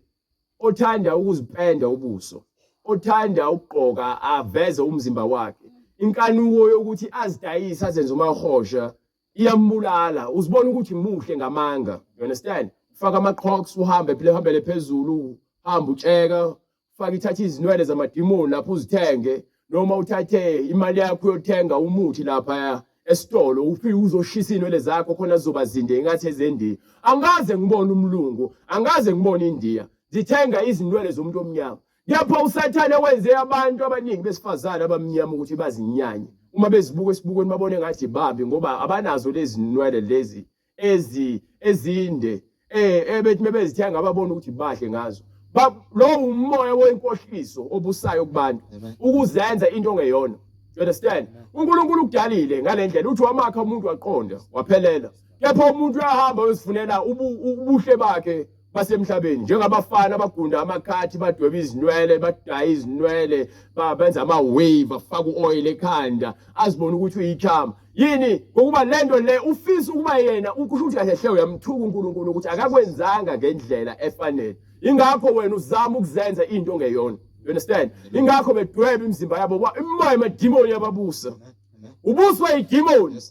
othanda ukuzipenda ubuso, othanda ukugqoka aveze umzimba wakhe. Inkanuko yokuthi azidayise azenze umahosha iyambulala. Uzibona ukuthi muhle ngamanga. You understand? Ufaka ama-crocs uhambele phezulu, hamba utsheka, ufaka ithatha izinwele zamadimoni lapho uzithenge, noma uthathe imali yakho uyothenga umuthi lapha esitolo ufike uzoshisa inwele zakho khona zizoba zinde ngathi ezendiya. Angaze ngibone umlungu, angaze ngibone indiya zithenga izinwele zomuntu omnyama. Yapha usathane wenze abantu abaningi besifazane abamnyama ukuthi bazinyanye. Uma bezibuka esibukweni babone ngathi bambi ngoba abanazo lezi nwele lezi ezinde bethi mebezithenga ababona ukuthi bahle ngazo. Lo umoya wenkohliso obusayo kubantu ukuzenza into ongeyona. You understand? uNkulunkulu ukudalile ngalendlela uthi wamakha umuntu waqonda waphelela. Kepha umuntu uyahamba uyozifunela ubuhle bakhe basemhlabeni njengabafana abagunda amakhathi badweba izinwele badaya izinwele benza ama-wave afaka u-oil ekhanda azibona ukuthi uyichama yini ngokuba lento le ufisa ukuba yena ukusho ukuthi kahle uyamthuka uNkulunkulu ukuthi akakwenzanga ngendlela efanele. Ingakho wena uzama ukuzenza into ongeyona. You understand? Ingakho bedweba imizimba yabo imimoya emadimoni yababusa. Ubuswa idimoni.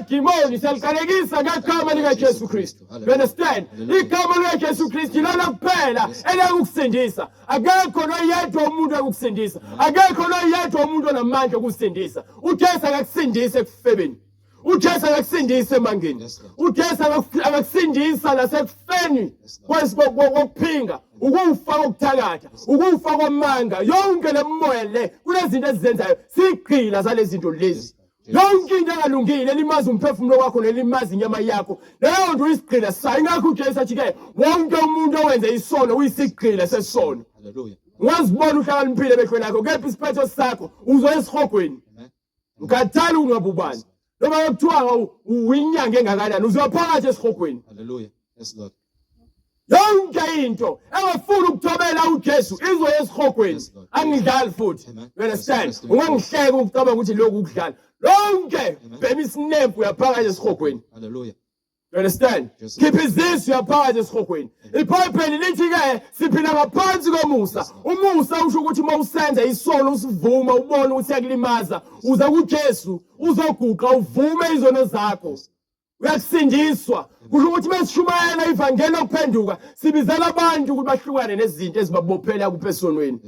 Demoni seliqalekisa ngegama likaJesu Kristu. You understand? Igama likaJesu Kristu lona kuphela eliyakusindisa. Akekho noyedwa umuntu akukusindisa. Akekho noyedwa umuntu onamandla okusindisa. uJesu akakusindisa ekufebeni. uJesu akakusindisa emangeni. uJesu akakusindisa nasekufeni kwesibokuphinga. Ukufa kokuthakatha, ukufa kwamanga, yonke lemoya le kunezinto ezizenzayo sigqila zalezi zinto lezi. Yonke into engalungile limazi umphefumulo wakho nelimazi inyama yakho. Leyo nto uyisigqila sayo. Ingakho uJesu athi ke wonke umuntu owenza isono uyisigqila sesono. Hallelujah. Ungazibona uhlakaniphile emehlweni akho kepha isiphetho sakho uzoya esihogweni. Ungathali ungabubani. Noma kuthiwa uyinyanga engakanani uzophakathi esihogweni. Hallelujah. Yes, Lord. Yonke into engafuna ukuthobela uJesu izoya esihogweni. Angidlali futhi. You understand? Ungangihleka ukucabanga ukuthi lokhu ukudlala. Lonke bema isinempu uyaphakathi esihogweni. Hallelujah. You understand? Yes, Keep this yaphakathi esikhokweni. iBhayibheli lithi ke siphila ngaphansi komusa. Umusa usho ukuthi mawusenza isono usivuma ubone ukuthi yakulimaza uza kuJesu uzoguqa uvume izono zakho. Uyakusindiswa. Kusho ukuthi mesishumayela ivangeli lokuphenduka sibizela abantu ukuthi bahlukane nezinto ezibabophela kuphesonweni.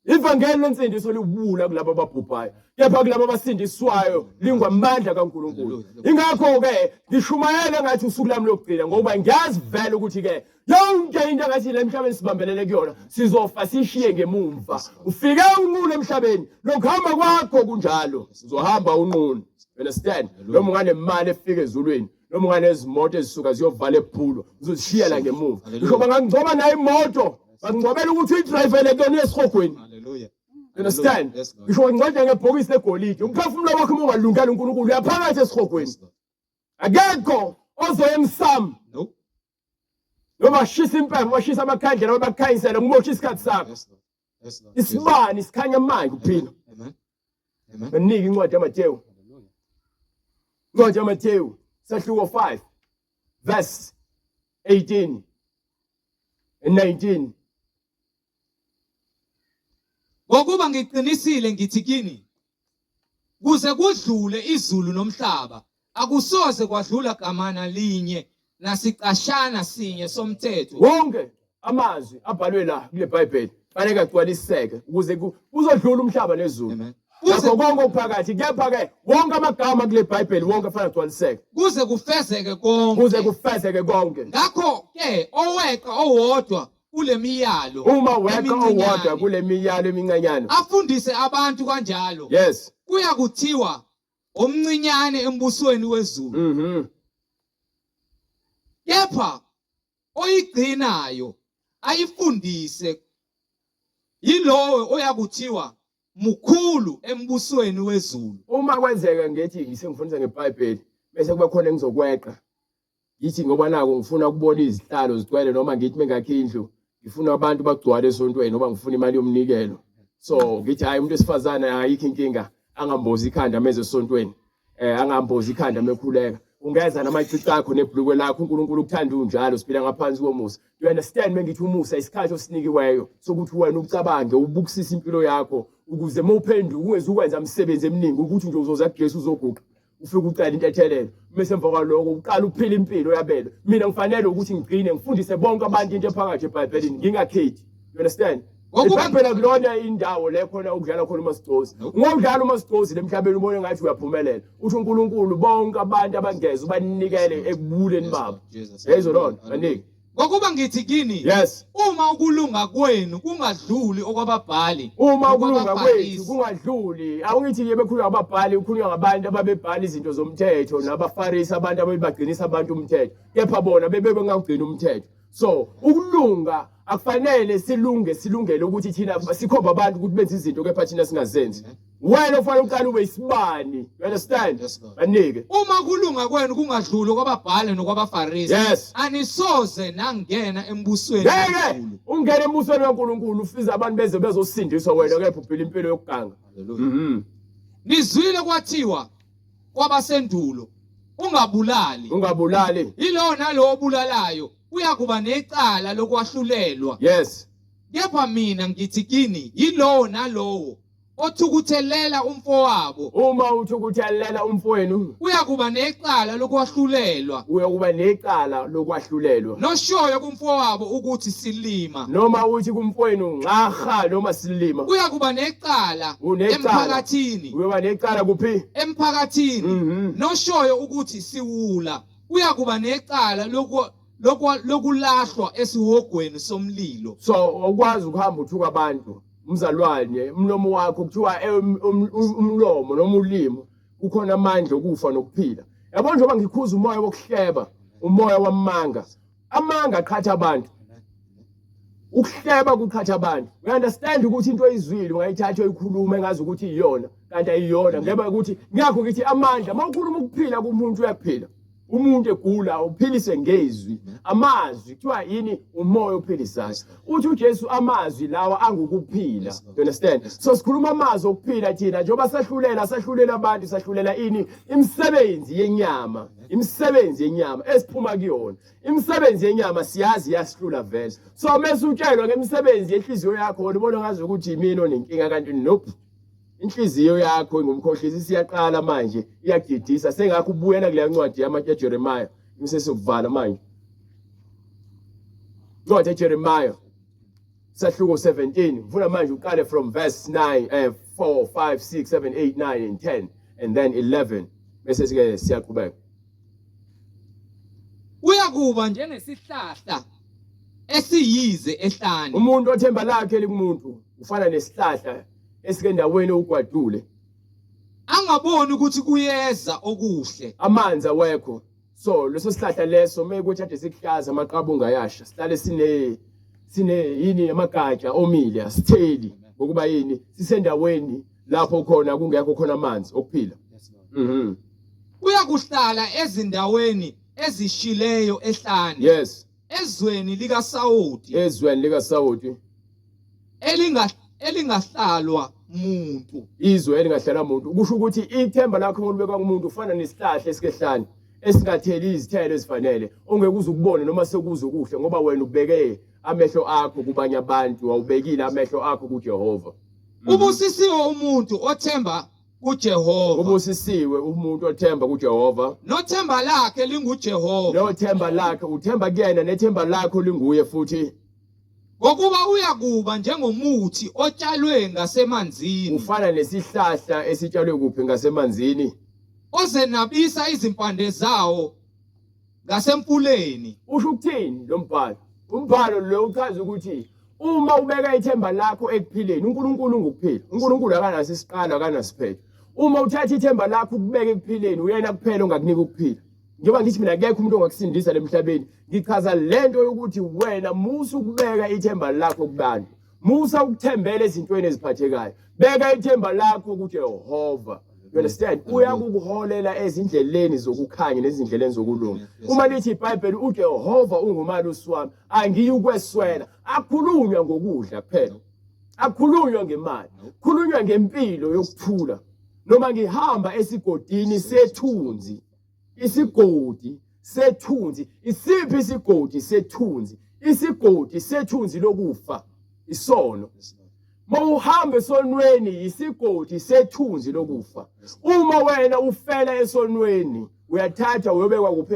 Ivangeli lensindiso libula kulabo ababhubhayo kepha kulabo abasindiswayo lingwamandla kaNkulunkulu. Ingakho ke ngishumayela ngathi usuku lami lokugcina ngoba ngiyazi vele ukuthi ke yonke into engathi le emhlabeni sibambelele kuyona sizofa sishiye ngemumva. Ufike unqule emhlabeni lokuhamba kwakho kunjalo uzohamba unqunu. You understand? Noma unganemali efika ezulwini noma unganezimoto ezisuka ziyovala eBhulu uzoshiya la ngemumva. Ngoba ngangcoba nayo imoto bangcobela ukuthi uyidrivele kuyona esikhogweni. Hallelujah. You understand? Yes, Lord. Ngisho ngicela ngebhokisi legolide umphefumulo wakho ungalungela uNkulunkulu uyaphakathi esikhogweni. Akekho ozoya emsamo. Nope. Noma shisa impepho bashisa amakhandlela noma bakhanyisela ngimosha isikhathi sakho. Yes, Lord. Yes, Lord. Isibani sikhanya manje kuphila. Amen. Amen. Banika incwadi yaMateyu. Incwadi yaMateyu sahluko 5 verse 18 and 19. Ngokuba ngiqinisile ngithi kini kuze kudlule izulu nomhlaba akusoze kwadlula gamana linye nasicashana sinye somthetho Wonke amazwi abhalwe la kule Bible fanele agcwaliseke ukuze kuzodlula umhlaba nezulu. Amen. Kuze konke okuphakathi kepha ke wonke amagama kule Bible wonke fanele agcwaliseke kuze kufezeke kuze konke. kufezeke konke. Ngakho ke oweqa owodwa kule miyalo Uma weka emincinyane, owodwa kule miyalo emincanyana. afundise abantu kanjalo Yes. kuya kuthiwa omncinyane embusweni wezulu. Kepha oyigcinayo ayifundise yilowo oyakuthiwa mukhulu embusweni wezulu. Uma kwenzeka ngithi ngisengifundisa ngeBhayibheli bese kuba khona engizokweqa. Yithi ngoba nako ngifuna ukubona izihlalo zigcwele noma ngithi mengakhe indlu ngifuna abantu bagcwale esontweni noma ngifuna imali yomnikelo. So ngithi hayi umuntu esifazana ayikho inkinga angambozi ikhanda meze esontweni. Angambozi ikhanda mekhuleka. Ungeza namacici akho nebhlukwe lakho uNkulunkulu ukuthanda unjalo siphila ngaphansi komusa. You understand mengithi umusa isikhathi osinikiweyo sokuthi wena ucabange ubukisisa impilo yakho ukuze mawuphenduka ungezukwenza umsebenzi eminingi ukuthi nje uzoza kuJesu uzoguqa ufike ucela into ethelele bese emva kwaloko uqala ukuphila impilo yabelo. Mina ngifanele ukuthi ngigcine ngifundise bonke abantu into ephakathi eBhayibhelini ngingakhethi. You understand? iBhayibheli akulona indawo le khona ukudlala khona uMasigosi. Ngokudlala uMasigosi lemhlabeni ubone ngathi uyaphumelela. Uthi uNkulunkulu bonke abantu abangeza ubanikele ekubuleni babo. Yezo lona banike. Ngokuba ngithi kini Yes. uma ukulunga kwenu kungadluli okwababhali Uma ukulunga okwabaFarisi, kwethu kungadluli awungithi nje bekhulunywa ngababhali ukhulunywa ngabantu ababebhala izinto zomthetho nabaFarisi abantu ababagcinisa abantu umthetho kepha bona bebengagcina umthetho. So ukulunga akufanele silungele ukuthi thina sikhomba abantu ukuthi benze izinto kepha thina singazenzi. Wena ofanele uqala ube isibani. You understand? Yes, Lord. Banike. uma ukulunga kwenu kungadluli okwababhali nokwabaFarisi, Yes. anisoze nangena embusweni Ngeke kaNkulunkulu. ungene embusweni kaNkulunkulu ufiza abantu bezosindiswa wena kepha uphila impilo yokuganga. Nizwile kwathiwa kwabasendulo ungabulali, Ungabulali. yilowo nalowo obulalayo uyakuba necala lokwahlulelwa. Yes. Kepha mina ngithi kini yilowo nalowo othukuthelela umfowabo Uma uthukuthelela umfowenu uyakuba necala lokwahlulelwa, uyokuba necala lokwahlulelwa. noshoyo kumfowabo ukuthi silima Noma uthi kumfowenu ncaha noma silima uyakuba necala unecala. emphakathini, Uyoba necala kuphi? emphakathini noshoyo ukuthi siwula uyakuba necala lokulahlwa esihogweni somlilo. So ukwazi ukuhamba uthuka abantu umzalwane umlomo wakho kuthiwa umlomo noma ulimo kukhona amandla okufa nokuphila. Yabona njengoba ngikhuza umoya wokuhleba umoya wamanga amanga aqhatha abantu ukuhleba kuqhatha abantu. We understand ukuthi into ezwile ungayithatha uyikhuluma engazi ukuthi iyona kanti ayiyona ngeba ukuthi ngakho ngithi amandla mawukhuluma ukuphila kumuntu uyaphila. umuntu egula uphilise ngezwi amazwi kuthiwa yini umoya ophilisayo uthi uJesu amazwi lawa angukuphila you understand so sikhuluma amazwi okuphila thina njengoba sahlulela abantu sahlulela ini imisebenzi yenyama esiphuma kuyona imisebenzi yenyama siyazi yasihlula vele so mase utshelwa ngemisebenzi yenhliziyo yakho ubona ngazi ukuthi yimini onenkinga kanti nope inhliziyo yakho ngumkhohlisi siyaqala manje iyagidisa sengakho ubuyela kule ncwadi yamatshe Jeremiah imsesokuvala manje ncwadi yaJeremiah sahluko 17 ufuna manje uqale from verse 9 4 5 6 7 8 9 and 10 and then 11 bese sike siyaqhubeka uyakuba njengesihlahla esiyize ehlane umuntu othemba lakhe likumuntu ufana nesihlahla esikendaweni ugwadule angaboni ukuthi kuyeza okuhle amanzi awekho so leso sihlahla leso mekuthi ade sikuhlaza amaqaba ungayasha sihlale sine yini amagatsha omile asitheli ngokuba yini sisendaweni lapho khona kungekho khona amanzi okuphila uyakuhlala ezindaweni ezishileyo ehlane yes ezweni likaSawoti elingahlalwa muntu izwe elingahlala muntu kusho ukuthi ithemba lakho ngolibeka kumuntu ufana nesihlahla esikehlane esingatheli izithelo ezifanele ongeke uzukubona noma sekuze kuhle ngoba wena ubeke amehlo akho kubanye abantu awubekile amehlo akho kuJehova ubusisiwe umuntu othemba kuJehova ubusisiwe umuntu othemba kuJehova nothemba lakhe linguJehova nothemba lakhe uthemba kuyena nethemba lakho linguye futhi ngokuba uyakuba njengomuthi otshalwe ngasemanzini ufana nesihlahla esitshalwe kuphi ngasemanzini ozenabisa izimpande zawo ngasemfuleni usho ukuthini lo mbhalo umbhalo lo uchaza ukuthi uma ubeka ithemba lakho ekuphileni uNkulunkulu ngukuphila uNkulunkulu akanaso isiqalo akanasiphetho uma uthatha ithemba lakho ukubeka ekuphileni uyena kuphela ongakunika ukuphila njengoba ngithi mina akekho umuntu ongakusindisa lemhlabeni ngichaza lento yokuthi wena musa ukubeka ithemba lakho kubantu musa ukuthembela ezintweni eziphathekayo beka ithemba lakho kuJehova you understand uyakukuholela ezindleleni zokukhanya nezindleleni zokulunga uma lithi iBhayibheli uJehova ungumalusi wami angiyukweswela akhulunywa ngokudla kuphela akhulunywa ngemali khulunywa ngempilo yokuthula noma ngihamba esigodini sethunzi isigodi sethunzi isiphi isigodi sethunzi lokufa isono mawuhambe esonweni isigodi sethunzi lokufa uma wena ufela esonweni uyathatha uyobekwa kuphi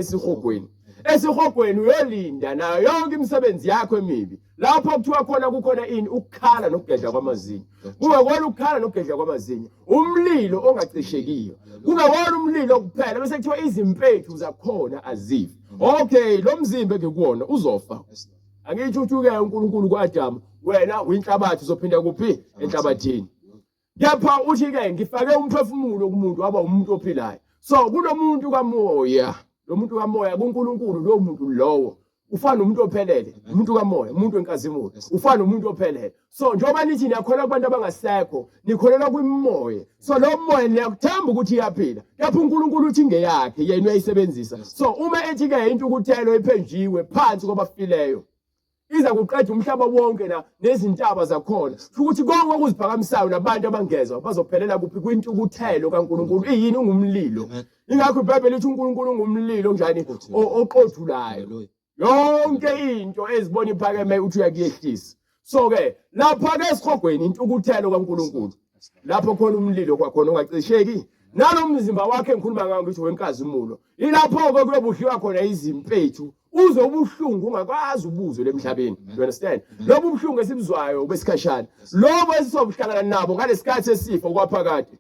esihogweni uyolinda nayo yonke imisebenzi yakho emibi lapho kuthiwa khona kukhona ini ukukhala nokugedla kwamazinyo kungekona ukukhala nokugedla kwamazinyo umlilo ongacishekiyo kungekona umlilo kuphela bese kuthiwa izimpethu zakhona azifi okay lo mzimba engikuwona uzofa angithi uthi-ke uNkulunkulu kuAdamu wena uyinhlabathi uzophinda kuphi enhlabathini kepha uthi-ke ngifake umphefumulo kumuntu waba umuntu ophilayo so kunomuntu kamoya lo muntu kamoya kuNkulunkulu lo muntu lowo ufana nomuntu ophelele umuntu kamoya umuntu wenkazimulo ufana nomuntu ophelele so njengoba nithi niyakholwa kubantu abangasekho nikholelwa kwimoya so lo moya niyakuthemba ukuthi iyaphila kepha uNkulunkulu uthi ngeyakhe yena uyayisebenzisa so uma ethi-ke intukuthelo ephenjiwe phansi kwabafileyo iza kuqeda umhlaba wonke nezintaba zakhona ukuthi konke okuziphakamisayo nabantu abangezwa bazophelela kuphi kwintukuthelo kaNkulunkulu iyini ungumlilo ingakho iBhayibheli lithi uNkulunkulu ungumlilo njani oqothulayo yonke into ezibona iphakeme uthi uyakuyehlisa so-ke lapha-ke esihogweni intukuthelo kaNkulunkulu lapho khona umlilo kwakhona ongacisheki nalo mzimba wakhe engikhuluma ngawo ngithi wenkazimulo ilapho-ke kuyobudliwa khona izimpethu uzwe ubuhlungu ungakwazi ubuzwe lemhlabeni you understand lobo ubuhlungu esibuzwayo besikhashana lobo esizobuhlangana nabo ngalesikhathi esifo kwaphakade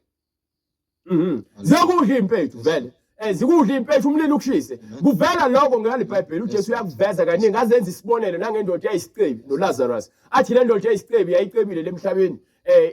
zikudla impethu vele zikudla impethu umlilo ukushise kuvela lokho ngaleBhayibheli uJesu uyakuveza kaningi azenza isibonelo nangendoda yayisicebi noLazarus athi le ndoda yayisicebi yayicebile lemhlabeni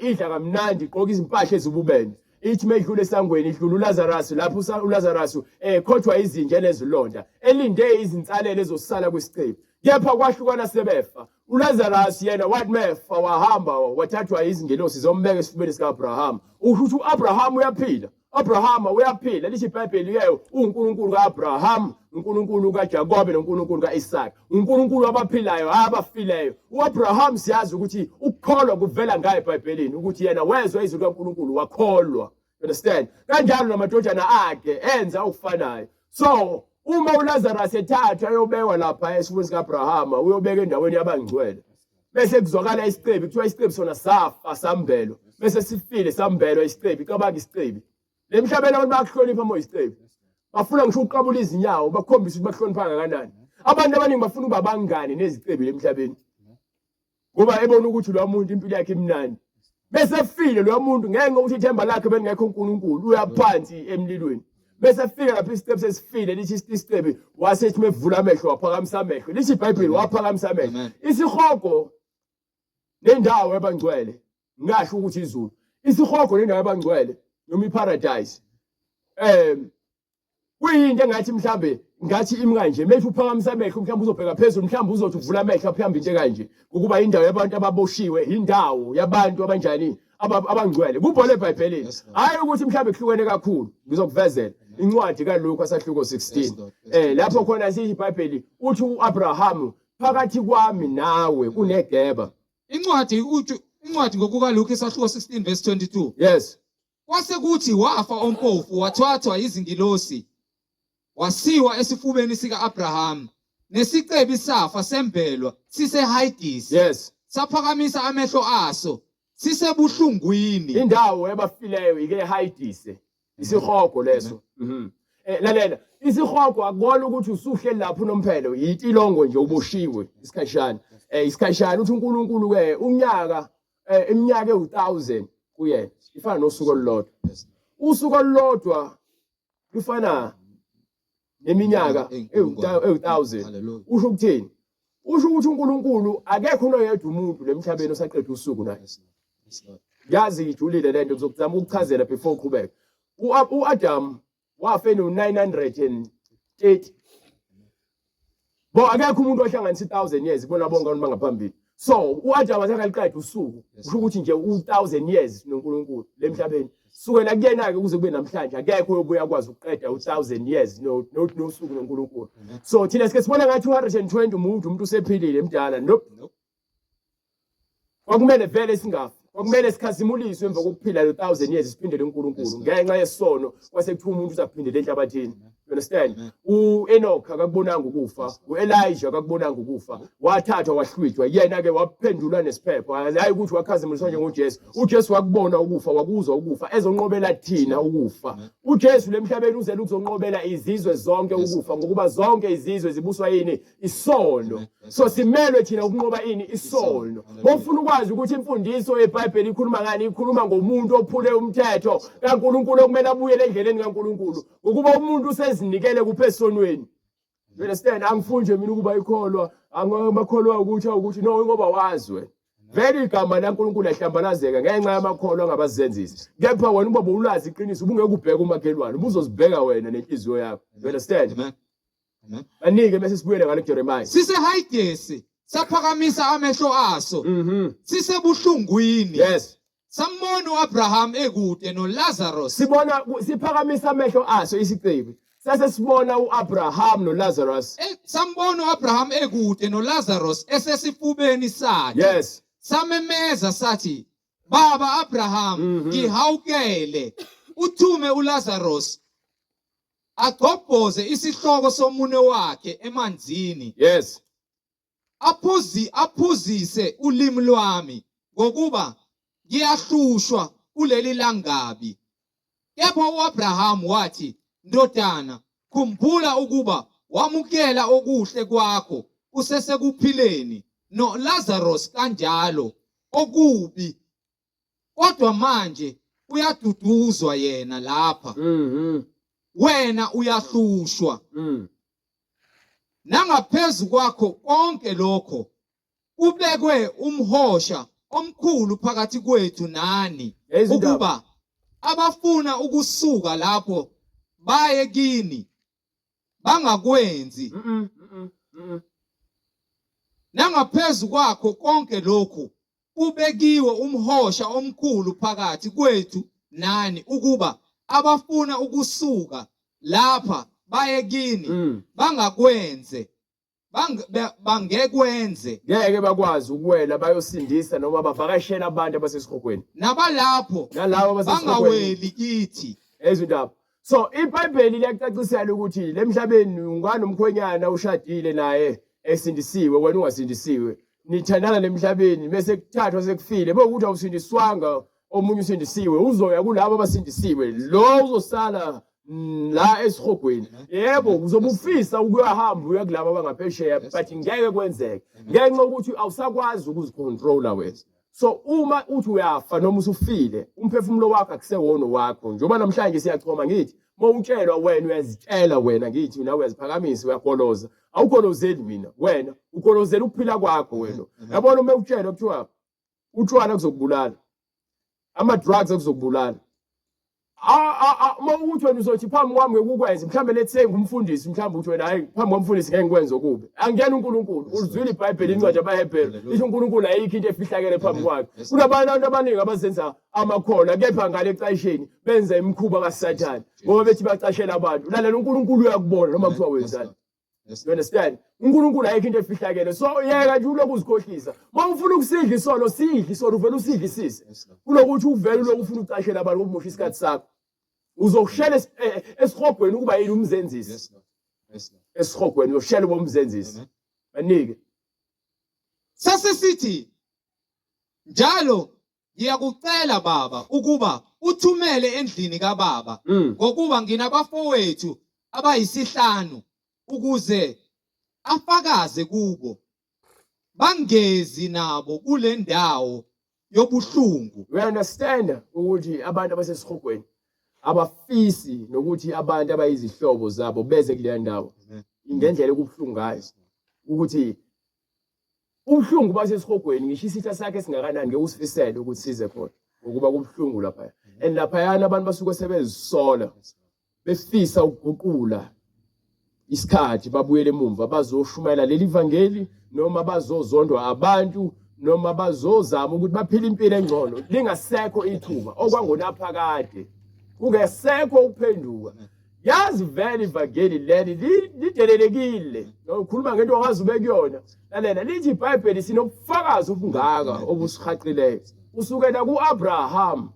idla kamnandi igqoka izimpahla ezibubende ithi medlule esangweni idlula uLazarus lapho uLazarus khothwa izinja nezilonda elinde izinsalelo ezosala kwesicebi kepha kwahlukana sebefa uLazarus yena wathi mefa wahamba wathathwa izingelosi zombeka esifubeni sikaAbraham ukuthi uAbraham uyaphila Abraham uyaphila lithi iBhayibheli yeyo uNkulunkulu kaAbraham, uNkulunkulu kaJakobe noNkulunkulu kaIsaka. uNkulunkulu abaphilayo abafileyo. UAbraham siyazi ukuthi ukukholwa kuvela ngaye eBhayibhelini ukuthi yena wezwa izwi likaNkulunkulu wakholwa. Understand? Kanjalo namadodana akhe enza okufanayo. So uma uLazarus ethathwa ayobekwa lapha esifubeni sikaAbraham uyobeka endaweni yabangcwele. Bese kuzwakala isicebi kuthiwa isicebi sona safa sambelo. Bese sifile sambelwa isicebi cabanga isicebi. Lemhlabeni abantu bakuhlonipha mo isicebi. Bafuna ngisho uqabula izinyawo bakhombisa ukuthi bahlonipha kangakanani. Abantu abaningi bafuna ukuba bangane nezicebi lemhlabeni. Ngoba ebona ukuthi lo muntu impilo yakhe imnandi. Bese efile lo muntu ngeke ukuthi ithemba lakhe bengekho uNkulunkulu uyaphansi emlilweni. Bese efika lapha isicebi sesifile lithi isicebi wasethi mevula amehlo waphakamisa amehlo. Lithi iBhayibheli waphakamisa amehlo. Isihogo nendawo yabangcwele ngasho ukuthi izulu. Isihogo nendawo yabangcwele noma iparadise. Kuyinto engathi mhlambe ngathi imkanje methi uphakamisa amehlo mhlambe uzobheka phezulu mhlambe uzothi uvula amehlo aphamba into kanje ukuba indawo yabantu ababoshiwe indawo yabantu abanjani abangcwele kubhole eBhayibhelini hayi ukuthi mhlambe kuhlukene kakhulu ngizokuvezela incwadi kaLuka sahluko 16 lapho khona sithi iBhayibheli uthi uAbraham phakathi kwami nawe kunegeba incwadi ngokukaLuka isahluko 16 verse 22. Yes. Kwase kuthi wafa ompofu wathathwa izingilosi wasiwa esifubeni sikaAbraham nesicebi safa sembelwa sisehayidisi. Yes. Saphakamisa amehlo aso sisebuhlungwini. Indawo yabafileyo ike hayidise isihogo leso. Lalela isihogo akubona ukuthi usuhleli lapho unomphelo yitilongo nje uboshiwe isikhashana. Isikhashana uthi uNkulunkulu ke unyaka iminyaka e1000 kuyena ifana nosuku olulodwa. Usuku olulodwa lufana neminyaka e1000. Usho ukuthini? Usho ukuthi uNkulunkulu akekho noyedwa umuntu lemhlabeni osaqedwe usuku naye. Yazi ijulile lento ngizokuzama ukuchazela before uqhubeka. uAdam wafa no930. Bo akekho umuntu ohlanganisa 1000 years ibona bonke abantu bangaphambili. So uAdam akaqeda usuku usho ukuthi nje u1000 years noNkulunkulu lemhlabeni. Sukela kuyena ke kuze kube namhlanje akekho oyobuya kwazi ukuqeda u1000 years nosuku noNkulunkulu. So thina sike sibona ngathi 220 umuntu usephilile emdala nope. Kwakumele vele singafa. Kwakumele sikhazimuliswe emva kokuphila lo1000 years siphindele uNkulunkulu ngenxa yesono kwase kuthiwa umuntu uzaphindela enhlabathini. You understand? uEnoch akakubonanga ukufa, uElijah akakubonanga ukufa, wathathwa wahlwithwa yena ke waphendulwa nesiphepho hayi ukuthi wakhazimuliswa njengoJesu. uJesu wakubona ukufa wakuzwa ukufa ezonqobela thina ukufa. uJesu lemhlabeni uze ukuzonqobela izizwe zonke ukufa ngokuba zonke izizwe zibuswa yini isono. So simelwe thina ukunqoba ini isono. Ngofuna ukwazi ukuthi imfundiso yeBhayibheli ikhuluma ngani ikhuluma ngomuntu ophule umthetho kaNkulunkulu okumele abuyele endleleni kaNkulunkulu ukuba umuntu usezinikele kuphesonweni. You understand? Angifunje mina ukuba ikholwa angamakholwa ukuthi no ngoba wazwe. Vele igama laNkulunkulu lahlambalazeka ngenxa yamakholwa angabazenzisi. Kepha wena uba bowulazi iqiniso ubungeke ubheke umakhelwane ubuzozibheka wena nenhliziyo yakho. You understand? Amen. Anike bese sibuyele ngale Jeremiah. Sisehayidesi saphakamisa amehlo aso. Sisebuhlungwini. Yes. Sambona uAbraham ekude noLazarus. Sibona siphakamisa amehlo aso isicebi. Sase sibona uAbraham noLazarus. Sambona uAbraham ekude noLazarus esesifubeni sakhe. Yes. Samemeza sathi, Baba Abraham, ngihawukele uthume uLazarus agobhoze isihloko somune wakhe emanzini. Yes. Aphuzise ulimi lwami ngokuba ngiyahlushwa kuleli langabi. Kepha uAbraham wathi, ndodana, khumbula ukuba wamukela okuhle kwakho usesekuphileni noLazarus kanjalo okubi. Kodwa manje uyaduduzwa yena lapha. Wena uyahlushwa. Nangaphezulu kwakho konke lokho kubekwe umhosha omkhulu phakathi kwethu nani ukuba abafuna ukusuka lapho baye kini bangakwenzi. Nangaphezulu kwakho konke lokho kubekiwe umhosha omkhulu phakathi kwethu nani ukuba abafuna ukusuka lapha baye kini bangakwenze bangekwenze ngeke bakwazi ukuwela bayosindisa noma bavakashela abantu abasesihogweni nabalapho nalabo abasesihogweni bangaweli kithi. ezindaba. So iBhayibheli liyacacisela ukuthi lemhlabeni unganomkhwenyana ushadile naye esindisiwe wena ungasindisiwe nithandana lemhlabeni bese kuthathwa sekufile bekuthi awusindiswanga omunye usindisiwe uzoya kulabo abasindisiwe lo uzosala la esihogweni. Yebo uzobufisa ukuyahamba uya kulabo abangaphesheya but ngeke kwenzeke ngenxa ukuthi awusakwazi ukuzicontrola wena. So uma uthi uyafa noma usufile umphefumulo wakho akusewona wakho njengoba namhlanje siyachoma ngithi mawutshelwa wena uyazitshela wena ngithi nawe uyaziphakamisa uyagoloza awugolozeli mina wena ugolozela ukuphila kwakho wena. Yabona uma utshelwa kuthiwa utshwala kuzokubulala ama drugs akuzokubulala mawuthi wena uzothi phambi kwami ngekukwenza mhlambe let's say ngumfundisi mhlambe uthi wena hayi phambi kwamfundisi ngeke ngikwenze okubi angiyena uNkulunkulu uzwile iBhayibheli incwadi abaHebheru isho uNkulunkulu ayikho into efihlakele phambi kwakhe. Kunabantu abaningi abazenza amakhola kepha ngale ecasheni benza imikhuba kaSathane ngoba bethi bacashela abantu lalela uNkulunkulu uyakubona noma kuthiwa wenzani. You understand? uNkulunkulu ayikho into efihlakele so yeka nje uloku uzikhohlisa mawufuna ukusidla isolo sidla isolo uvela usidlisise kulokuthi uvela uloku ufuna ukucashela abantu ukumosha isikhathi sakho uzokushela esihogweni ukuba yini umzenzisi esihogweni uyoshela bomzenzisi banike Sasesithi njalo ngiyakucela baba ukuba uthumele endlini kaBaba ngokuba nginabafowethu abayisihlanu ukuze afakaze kubo bangezi nabo kule ndawo yobuhlungu. We understand ukuthi abantu abasesihogweni abafisi nokuthi abantu abayizihlobo zabo beze kule ndawo ngendlela okubuhlungu ngayo ukuthi ubuhlungu basesihogweni ngisho isitha sakhe singakanani ngeke usifisele ukuthi size khona ngokuba kubuhlungu lapha and lapha abantu basuke sebezisola befisa ukuguqula isikhathi babuyele emuva bazoshumayela leli ivangeli noma bazozondwa abantu noma bazozama ukuthi baphile impilo engcono lingasekho ithuba okwangonaphakade kungesekho ukuphenduka. Yazi vele ivangeli leli lidelelekile nokukhuluma ngento ongazi ubekuyona lalela lithi iBhayibheli sinokufakaza ubungaka obusihaqileyo usukela kuAbraham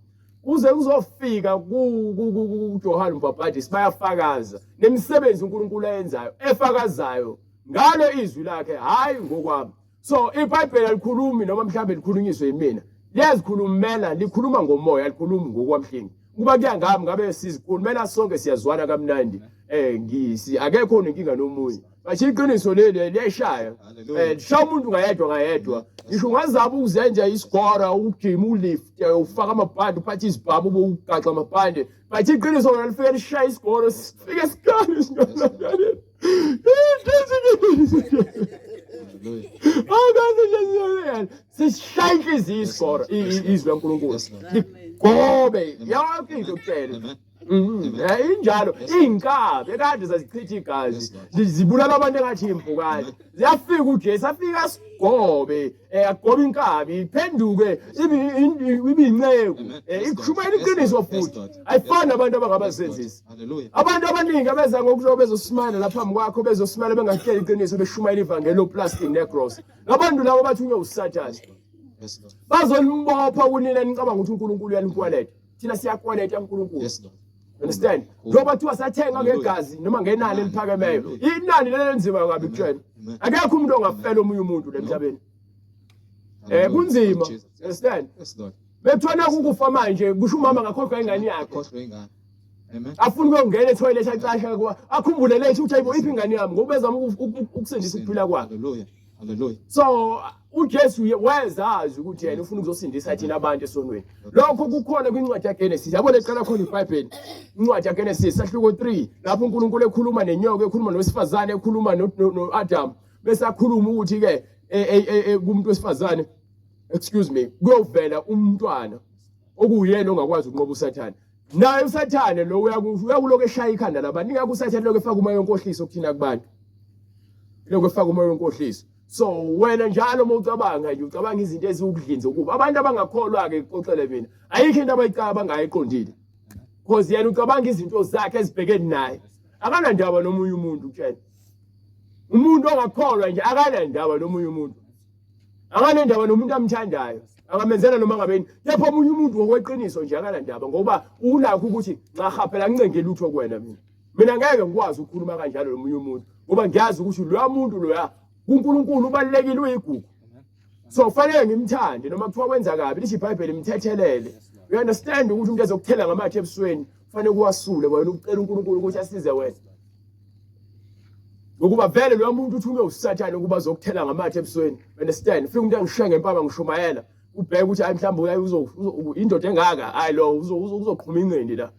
uze uzofika kuJohane uMbhaphatisi bayafakaza nemisebenzi uNkulunkulu ayenzayo efakazayo ngalo izwi lakhe hayi ngokwami. So iBhayibheli alikhulumi noma mhlambe likhulunyiswe yimina liyazikhulumela likhuluma ngomoya alikhulumi ngokwamhlingi kuba kuyangami ngabe sizikhulumela sonke siyazwana kamnandi ngisi akekho inkinga nomunye bathi iqiniso leli liyashaya shaya umuntu ngayedwa ngisho ungazaba ukuzenza isigora ugijima ulift ufaka amabhande uphathe izibhamu ubugaxa amabhande bathi iqiniso lona lifike lishaya isigora sifike sikali singalandani sishaya inhliziyo isigora izwi laNkulunkulu ligobe yonke into kuphela injalo inkabi ekade zazichitha igazi zibulala abantu engathi impukane ziyafika uJesu afika sigobe agobe inkabi iphenduke ibe inceku ikhulumela iqiniso futhi ayifani abantu abangabasenzisi. Abantu abaningi abeza ngokusho bezosimana lapha phambi kwakho bezosimana bengahleli iqiniso beshumayela ivangeli oplastic necross ngabantu labo bathunywe uSathane bazolimbopha kunina nicabanga ukuthi uNkulunkulu uyanikwaleta thina siyakwaleta uNkulunkulu. Understand? Ngoba thiwa sathenga ngegazi noma ngenani eliphakemeyo inani lelenzima ngabe kutshela akekho umuntu ongafela omunye umuntu emhlabeni kunzima. Understand? Bethona ukufa manje kusho umama ngakhohlwa ingane yakhe afuna ukungena etoilet acasha kwa akhumbule lethu ukuthi ayibo iphi ingane yami ngoba bezama ukusindisa ukuphila kwakhe. Hallelujah. So uJesu wayezazi ukuthi yena ufuna ukuzosindisa thina abantu esonweni. Lokho kukhona kwincwadi yaGenesis. Yabona eqala khona iBhayibheli. Incwadi yaGenesis sahluko 3 lapho uNkulunkulu ekhuluma nenyoka ekhuluma nowesifazane ekhuluma noAdam bese akhuluma ukuthi ke kumuntu wesifazane kuyovela umntwana okuyena ongakwazi ukunqoba uSathane. Naye uSathane lo uyakuloku eshaya ikhanda labantu ingakho uSathane lokho efaka umoya wenkohliso ukuthina kubantu. Lokho efaka umoya wenkohliso. So wena njalo mawucabanga nje ucabanga izinto ezikudlinza ukuba abantu abangakholwa ke ixoxele mina ayikho into abayicaba bangayiqondile because yena ucabanga izinto zakhe ezibhekene naye. Akanandaba nomunye umuntu utshela. Umuntu ongakholwa nje akanandaba nomunye umuntu. Akanandaba nomuntu amthandayo. Akamenzela noma ngabeni. Kepha omunye umuntu ngokweqiniso nje akanandaba ngoba unakho ukuthi nxa haphela ngincenge lutho kuwena mina. Mina ngeke ngikwazi ukukhuluma kanjalo nomunye umuntu ngoba ngiyazi ukuthi lo muntu loya uNkulunkulu ubalekile uyigugu. So fanele ngimthande noma kuthiwa wenza kabi lithi iBhayibheli imthethelele. You understand ukuthi umuntu ezokuthela ngamathe ebusweni fanele kuwasule wena ucela uNkulunkulu ukuthi asize wena. Ngokuba vele lo muntu uthunywe uSathane ukuba azokuthela ngamathe ebusweni. Understand? Ufika umuntu angishiya ngempama ngishumayela ubheke ukuthi hayi mhlawumbe indoda engaka hayi lo uzoqhuma inqindi la.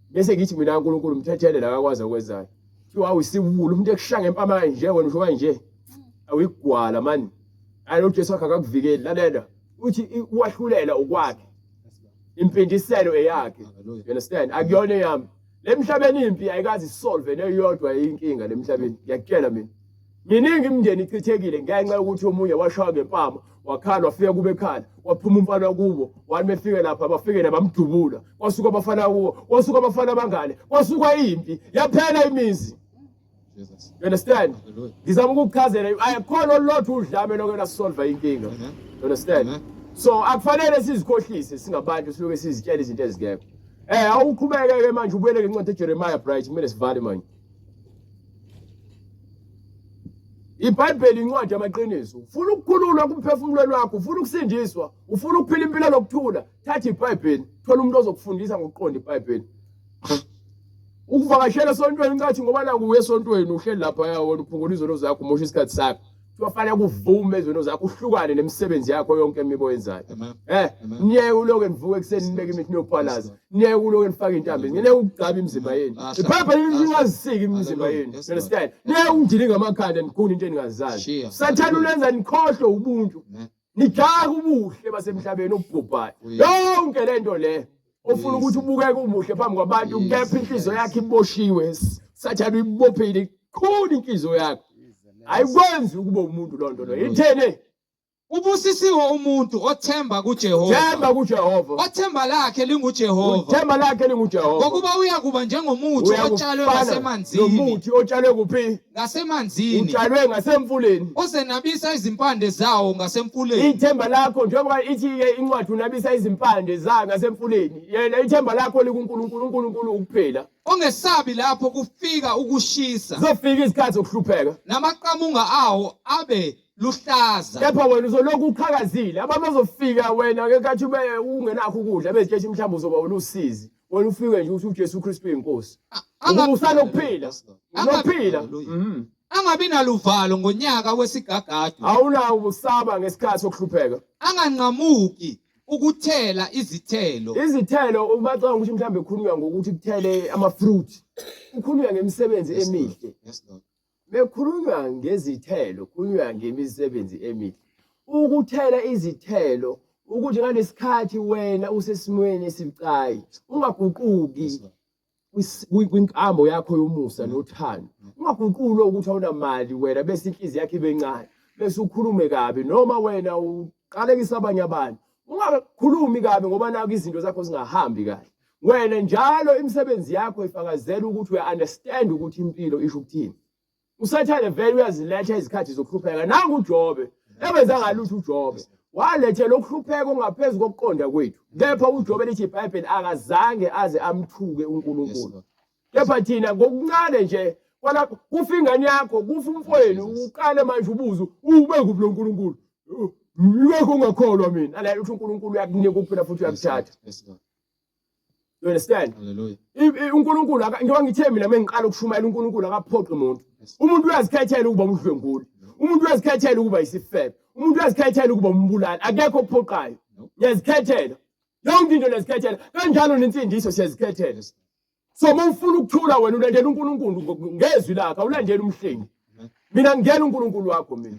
Bese ngithi mina uNkulunkulu umthethelela akakwazi ukwenzayo. Kuthiwa awusiwulu umuntu ekushiya ngempama kanje wena usho kanje. Awuyigwala man. Hayi lo Jesu akakuvikeli lalela. Uthi uwahlulela ukwakhe. Imfundiselo eyakhe. You understand? Akuyona yami. Lemhlabeni impi ayikazi solve neyodwa inkinga lemhlabeni. Ngiyakutshela mina. Miningi imndeni ichithekile ngenxa yokuthi omunye washaya ngempama, wakhala wafika kube ekhala, waphuma umfana kubo, wani befike lapha bafike nabamdubula. Kwasuka abafana kuwo, kwasuka abafana abangane, kwasuka impi, yaphela imizi. Jesus. You understand? Ngizama ukukuchazela ayakhona olothu udlame lokho solve inkinga. You understand? So akufanele sizikhohlise singabantu siloke sizitshela izinto ezingekho. Awuqhubeke ke manje ubuyele incwadi eJeremiah bright kumele sivale manje. iBhayibheli incwadi yamaqiniso. Ufuna ukukhululwa kumphefumulweni wakho, ufuna ukusindiswa, ufuna ukuphila impilo lokuthula, thatha iBhayibheli, thola umuntu ozokufundisa ngokuqonda iBhayibheli. Ukuvakashela esontweni ngathi ngoba naku uye esontweni uhleli lapha yawo uphungula izono zakho umosha isikhathi sakho. Kufanele kuvume izono zakho uhlukane nemisebenzi yakho yonke emibo yenzayo. Niye uloke nivuke ekseni nibeke imithi niyophalaza. Niye uloke nifake intambo. Ngene ukugcaba imizimba yenu. iBhayibheli lingazisiki imizimba yenu. Understand? Niye ungidilinga amakhanda nikuni into eningazazi. Sathana ulenza nikhohlwe ubuntu. Nijaka ubuhle basemhlabeni obubhayo. Yonke lento le ofuna ukuthi ubukeke umuhle phambi kwabantu kepha inhliziyo yakhe iboshiwe. Sathana uyibophile khona inhliziyo yakhe. Ayikwenzi ukuba umuntu lonto lo. Ithene Ubusisiwe umuntu othemba kuJehova. themba kuJehova. Othemba lakhe linguJehova. Themba lakhe linguJehova. Ngokuba uyakuba njengomuthi otshalwe ngasemanzini. Nomuthi otshalwe kuphi? Ngasemanzini. Utshalwe ngasemfuleni. Osenabisa izimpande zawo ngasemfuleni. Ithemba lakho njengoba ithi ke incwadi unabisa izimpande za ngasemfuleni. Yena ithemba lakho likuNkulunkulu, uNkulunkulu ukuphela. Ongesabi lapho kufika ukushisa. Zofika isikhathi sokuhlupheka. Namaqamunga awo abe luhlaza. Kepha wena uzoloku uqhakazile. Abantu bazofika wena ke kathi ube ungenakho ukudla bezitshe mhlawumbe uzoba ulusizi. Wena ufike nje ukuthi uJesu Kristu uyinkosi. Usana ukuphila. Uzophila. Angabi naluvalo ngonyaka wesigagadu. Awunawo ubusaba ngesikhathi sokuhlupheka. Anganqamuki ukuthela izithelo. Izithelo ubacanga ukuthi mhlawumbe ekhulunywa ngokuthi kuthele ama-fruit. Ukhulunywa ngemisebenzi emihle. Yes Lord. Bekhulunywa ngezithelo, kukhulunywa ngemisebenzi emihle. Ukuthela izithelo ukuthi ngalesikhathi wena usesimweni esibucayi, ungaguquki kwinkambo yakho yomusa nothando. Ungaguqulwa ukuthi awunamali wena bese inhliziyo yakho ibe encane. Bese ukhulume kabi noma wena uqalekisa abanye abantu. Ungakhulumi kabi ngoba naku izinto zakho zingahambi kahle. Wena njalo imisebenzi yakho ifakazela ukuthi uya-understand ukuthi impilo isho ukuthini. Usathane vele uyaziletha izikhathi zokuhlupheka. Nangu uJobe, ebenzanga lutho uJobe. Walethela ukuhlupheka ongaphezulu kokuqonda kwethu. Kepha uJobe lithi iBhayibheli akazange aze amthuke uNkulunkulu. Kepha thina ngokuncane nje kwala kufa ingane yakho, kufa umfowenu, uqale manje ubuzo, ube kuphi lo uNkulunkulu? Ngeke ungakholwa mina. Ala uthi uNkulunkulu uyakunika ukuphila futhi uyakuthatha. You understand? Hallelujah. uNkulunkulu ngiba ngithe mina mengiqala ukushumayela uNkulunkulu akaphoqi umuntu. Umuntu uyazikhethela ukuba umdlwenguli. Umuntu uyazikhethela ukuba isifebe. Umuntu uyazikhethela ukuba umbulali. Akekho okuphoqayo. Uyazikhethela. Yonke into uyazikhethela. Kanjalo nensindiso siyazikhethela. So mawufuna ukuthula wena ulandela uNkulunkulu ngezwi lakhe, awulandela umhlengi. Mina ngiyena uNkulunkulu wakho mina.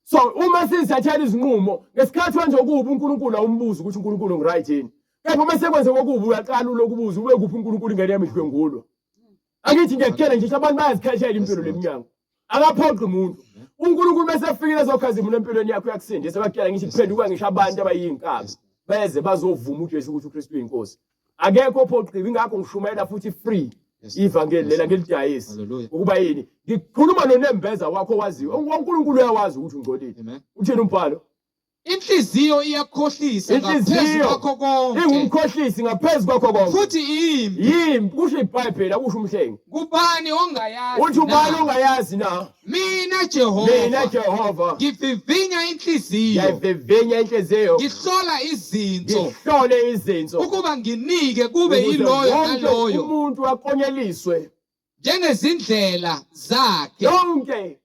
So uma sizithathela izinqumo ngesikhathi manje okubi uNkulunkulu awumbuza ukuthi uNkulunkulu ngiright yini. Kepha mase kwenze kokubi uyaqala ulokubuza ube kuphi uNkulunkulu ingane yami idlwengulwa. Angithi ngiyakutshela nje abantu bayazikhethela impilo leminyango. Akaphoqi umuntu. uNkulunkulu bese afikile ezokhazimula empilweni yakho yakusindisa bakutshela ngithi kuphenduka ngisho abantu abayinkabi beze bazovuma uJesu ukuthi uKristu uyinkosi. akekho ophoqiwe ingakho ngishumayela futhi free Yes. ivangeli lela Yes. ngilidayisa Hallelujah. ukuba yini ngikhuluma noNembeza wakho waziyo uNkulunkulu uyawazi ukuthi ungcolile Amen. uthini umbhalo Inhliziyo iyakhohlisa ngaphezu inhliziyo kwakho konke. ingumkhohlisi ngaphezu kwakho konke Futhi impi. yimi kusho iBhayibheli akusho umhlengi Kubani ongayazi? uthi ubani na? ongayazi na Mina mina Jehova. Jehova Ngivivinya inhliziyo. ngiyavivinya inhliziyo Ngihlola izinto ngihlole izinto ukuba nginike kube ukuze iloyo wonke naloyo umuntu akonyeliswe njengezindlela zakhe, yonke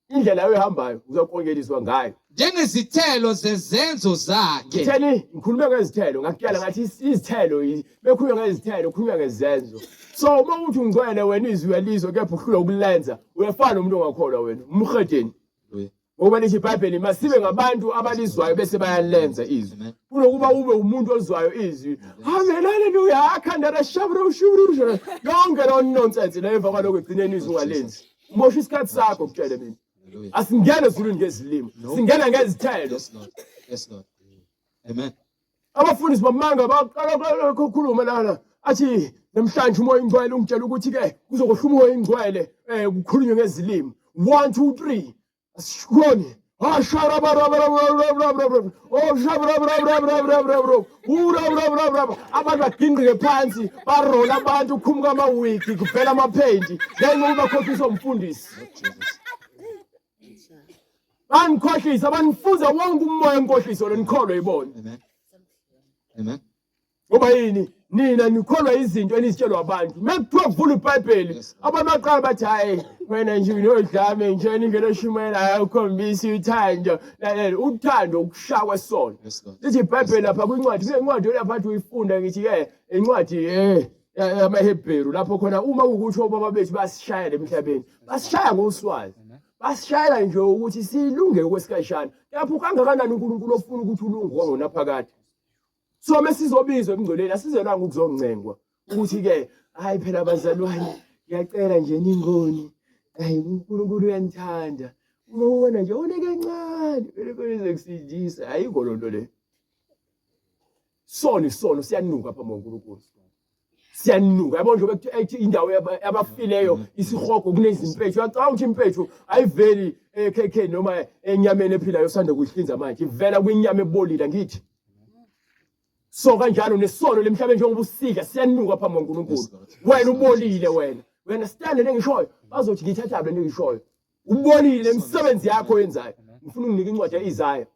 indlela oyihambayo uzokonyeliswa ngayo njengezithelo zezenzo zakhe. ngitheni ngikhulume ngezithelo ngakutyala ngathi izithelo bekhulunywa ngezithelo khulunywa ngezenzo so uma uthi ungcwele wena izwi yalizwe kepha uhlula ukulenza uyafana nomuntu ongakholwa wena umhedeni ngoba lithi iBhayibheli masibe ngabantu abalizwayo bese bayalenza izwi Amen. kunokuba ube umuntu ozwayo izwi haleluya akhandara shabru shubru yonke lo nonsense leyo emva kwalokho egcineni izwi ungalenzi umosha isikhathi sakho kutshele mina Hallelujah. asingene ezulwini ngezilimo No. singena ngezithelo Yes, Lord. Yes, Lord. Amen. abafundisi bamanga baqala ukukhuluma lana athi namhlanje umoya ingcwele ungitshela ukuthi ke kuzokohla umoya ingcwele kukhulunywe ngezilimo 1 2 3 asishoni abantu bagingqike phansi barola abantu ukhumuka amawiki kuvela amaphenti ngenxa bakhohliswa umfundisi banikhohlisa banifuza wonke umoya enkohliso lo nikholwe yibona Amen. Amen. ngoba yini nina nikholwa izinto enizitshelwa abantu mekuthiwa kuvula iBhayibheli Yes. abantu baqala bathi hayi wena nje unodlame nje ningeloshumayela ukhombisa uthando lalela uthando ukushaya kwesono Yes, Lord. lithi iBhayibheli lapha kwincwadi incwadi lapha athi uyifunda ngithi ke incwadi yamaHebheru lapho khona uma ukuthi obaba bethu basishayela emhlabeni basishaya ngoswazi basishayela nje ukuthi silunge kwesikhashana lapho kangakanani uNkulunkulu ofuna ukuthi ulunge wangonaphakade so mesizobizwa emngcoleni asizelanga ukuzongcengwa ukuthi ke hayi phela bazalwane ngiyacela nje ningoni hayi uNkulunkulu uyanithanda uma ubona nje one kancane phela kweze kusindisa ayikho lonto le sono siyanuka phambi koNkulunkulu siyanuka yabo nje bethi indawo yabafileyo isihogo kunezimpethu uyacanga ukuthi impethu ayiveli KK noma enyameni ephilayo sanda kuyihlinza manje ivela kwinyama ebolile ngithi so kanjalo nesono lemhlabeni njengoba usika siyanuka phambi koNkulunkulu wena ubolile wena stand lengishoyo bazothi ngithatha lo lengishoyo ubolile imisebenzi yakho oyenzayo ngifuna unginike incwadi yaIsaya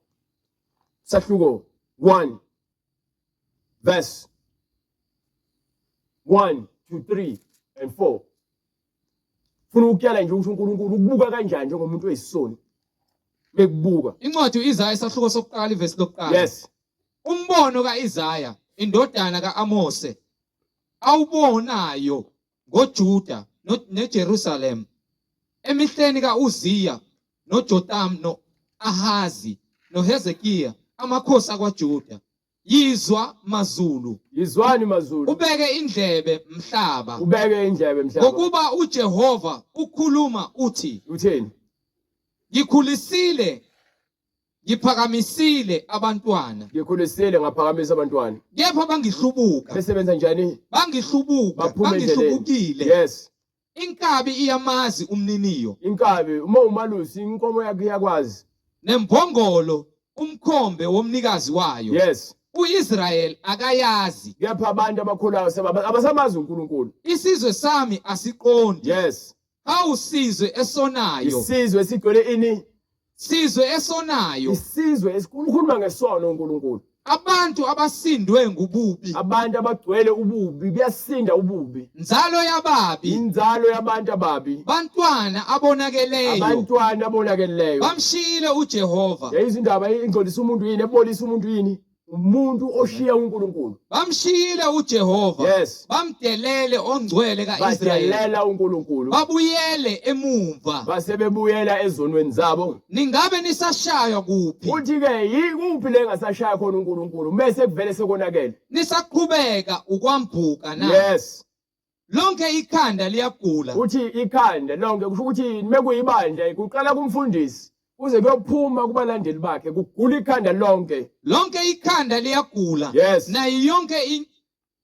sahluko 1 verse 1 to 3 and 4 funa ukutyala nje ukuthi uNkulunkulu ukubuka kanjani njengomuntu oyisoni bekubuka Incwadi uIsaya isahluko sokuqala ivesi lokuqala. yes Umbono kaIsaya indodana kaAmose awubonayo ngoJuda neJerusalem emihleni kaUziya noJotham noAhazi noHezekiya amakhosi akwaJuda. Yizwa mazulu, yizwani mazulu ubeke indlebe mhlaba, ubeke indlebe mhlaba ngokuba uJehova ukhuluma uthi, utheni ngikhulisile ngiphakamisile abantwana, ngikhulisile ngaphakamisa abantwana kepha bangihlubuka, besebenza njani bangihlubuka, baphume endleleni bangihlubukile. yes Inkabi iyamazi umniniyo, inkabi uma umalusi inkomo yakhe yakwazi nemphongolo umkhombe womnikazi wayo. yes U-Israyeli akayazi, kepha abantu abakhulayo abasamazi uNkulunkulu isizwe sami asiqondi. yes Awusizwe esonayo, isizwe esigcwele ini sizwe esonayo, isizwe esikhuluma ngesono uNkulunkulu abantu abasindwe ngububi, abantu abagcwele ububi kuyasinda ububi nzalo yababi, inzalo yabantu ababi bantwana abonakeleyo, abantwana abonakeleyo bamshiyile uJehova, yayizindaba ingcolisa umuntu yini ebolisa umuntu yini umuntu oshiya uNkulunkulu bamshiyile uJehova, yes bamdelele ongcwele kaIsrayeli, badelela uNkulunkulu babuyele emumva. basebebuyela ezonweni zabo Ningabe nisashaywa kuphi? uthi ke yikuphi le ngasashaya khona uNkulunkulu bese kuvele sekonakele Nisaqhubeka ukwambuka na? yes Lonke ikhanda liyagula, uthi ikhanda lonke kusho ukuthi mekuyibandla kuqala kumfundisi kuze kuyophuma kubalandeli bakhe kugula ikhanda lonke lonke ikhanda liyagula, yes nayo yonke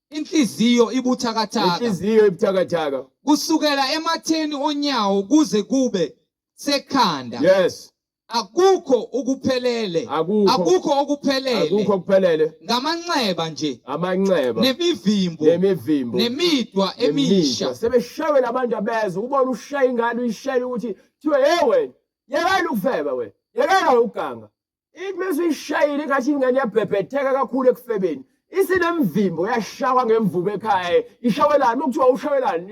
inhliziyo ibuthakathaka inhliziyo ibuthakathaka kusukela ematheni onyawo kuze kube sekhanda yes akukho ukuphelele akukho okuphelele ngamanxeba nje amanxeba nemivimbo nemidwa emisha sebeshayela abantu abeza ubona ushaya ingane uyishayela ukuthi thiwe hey wena yekela ukufeba wena yekela ukuganga ithi bese uyishayile ngathi ingane yabhebhetheka kakhulu ekufebeni isinemvimbo yashawa ngemvubo ekhaya ishawelana ukuthiwa ushawelana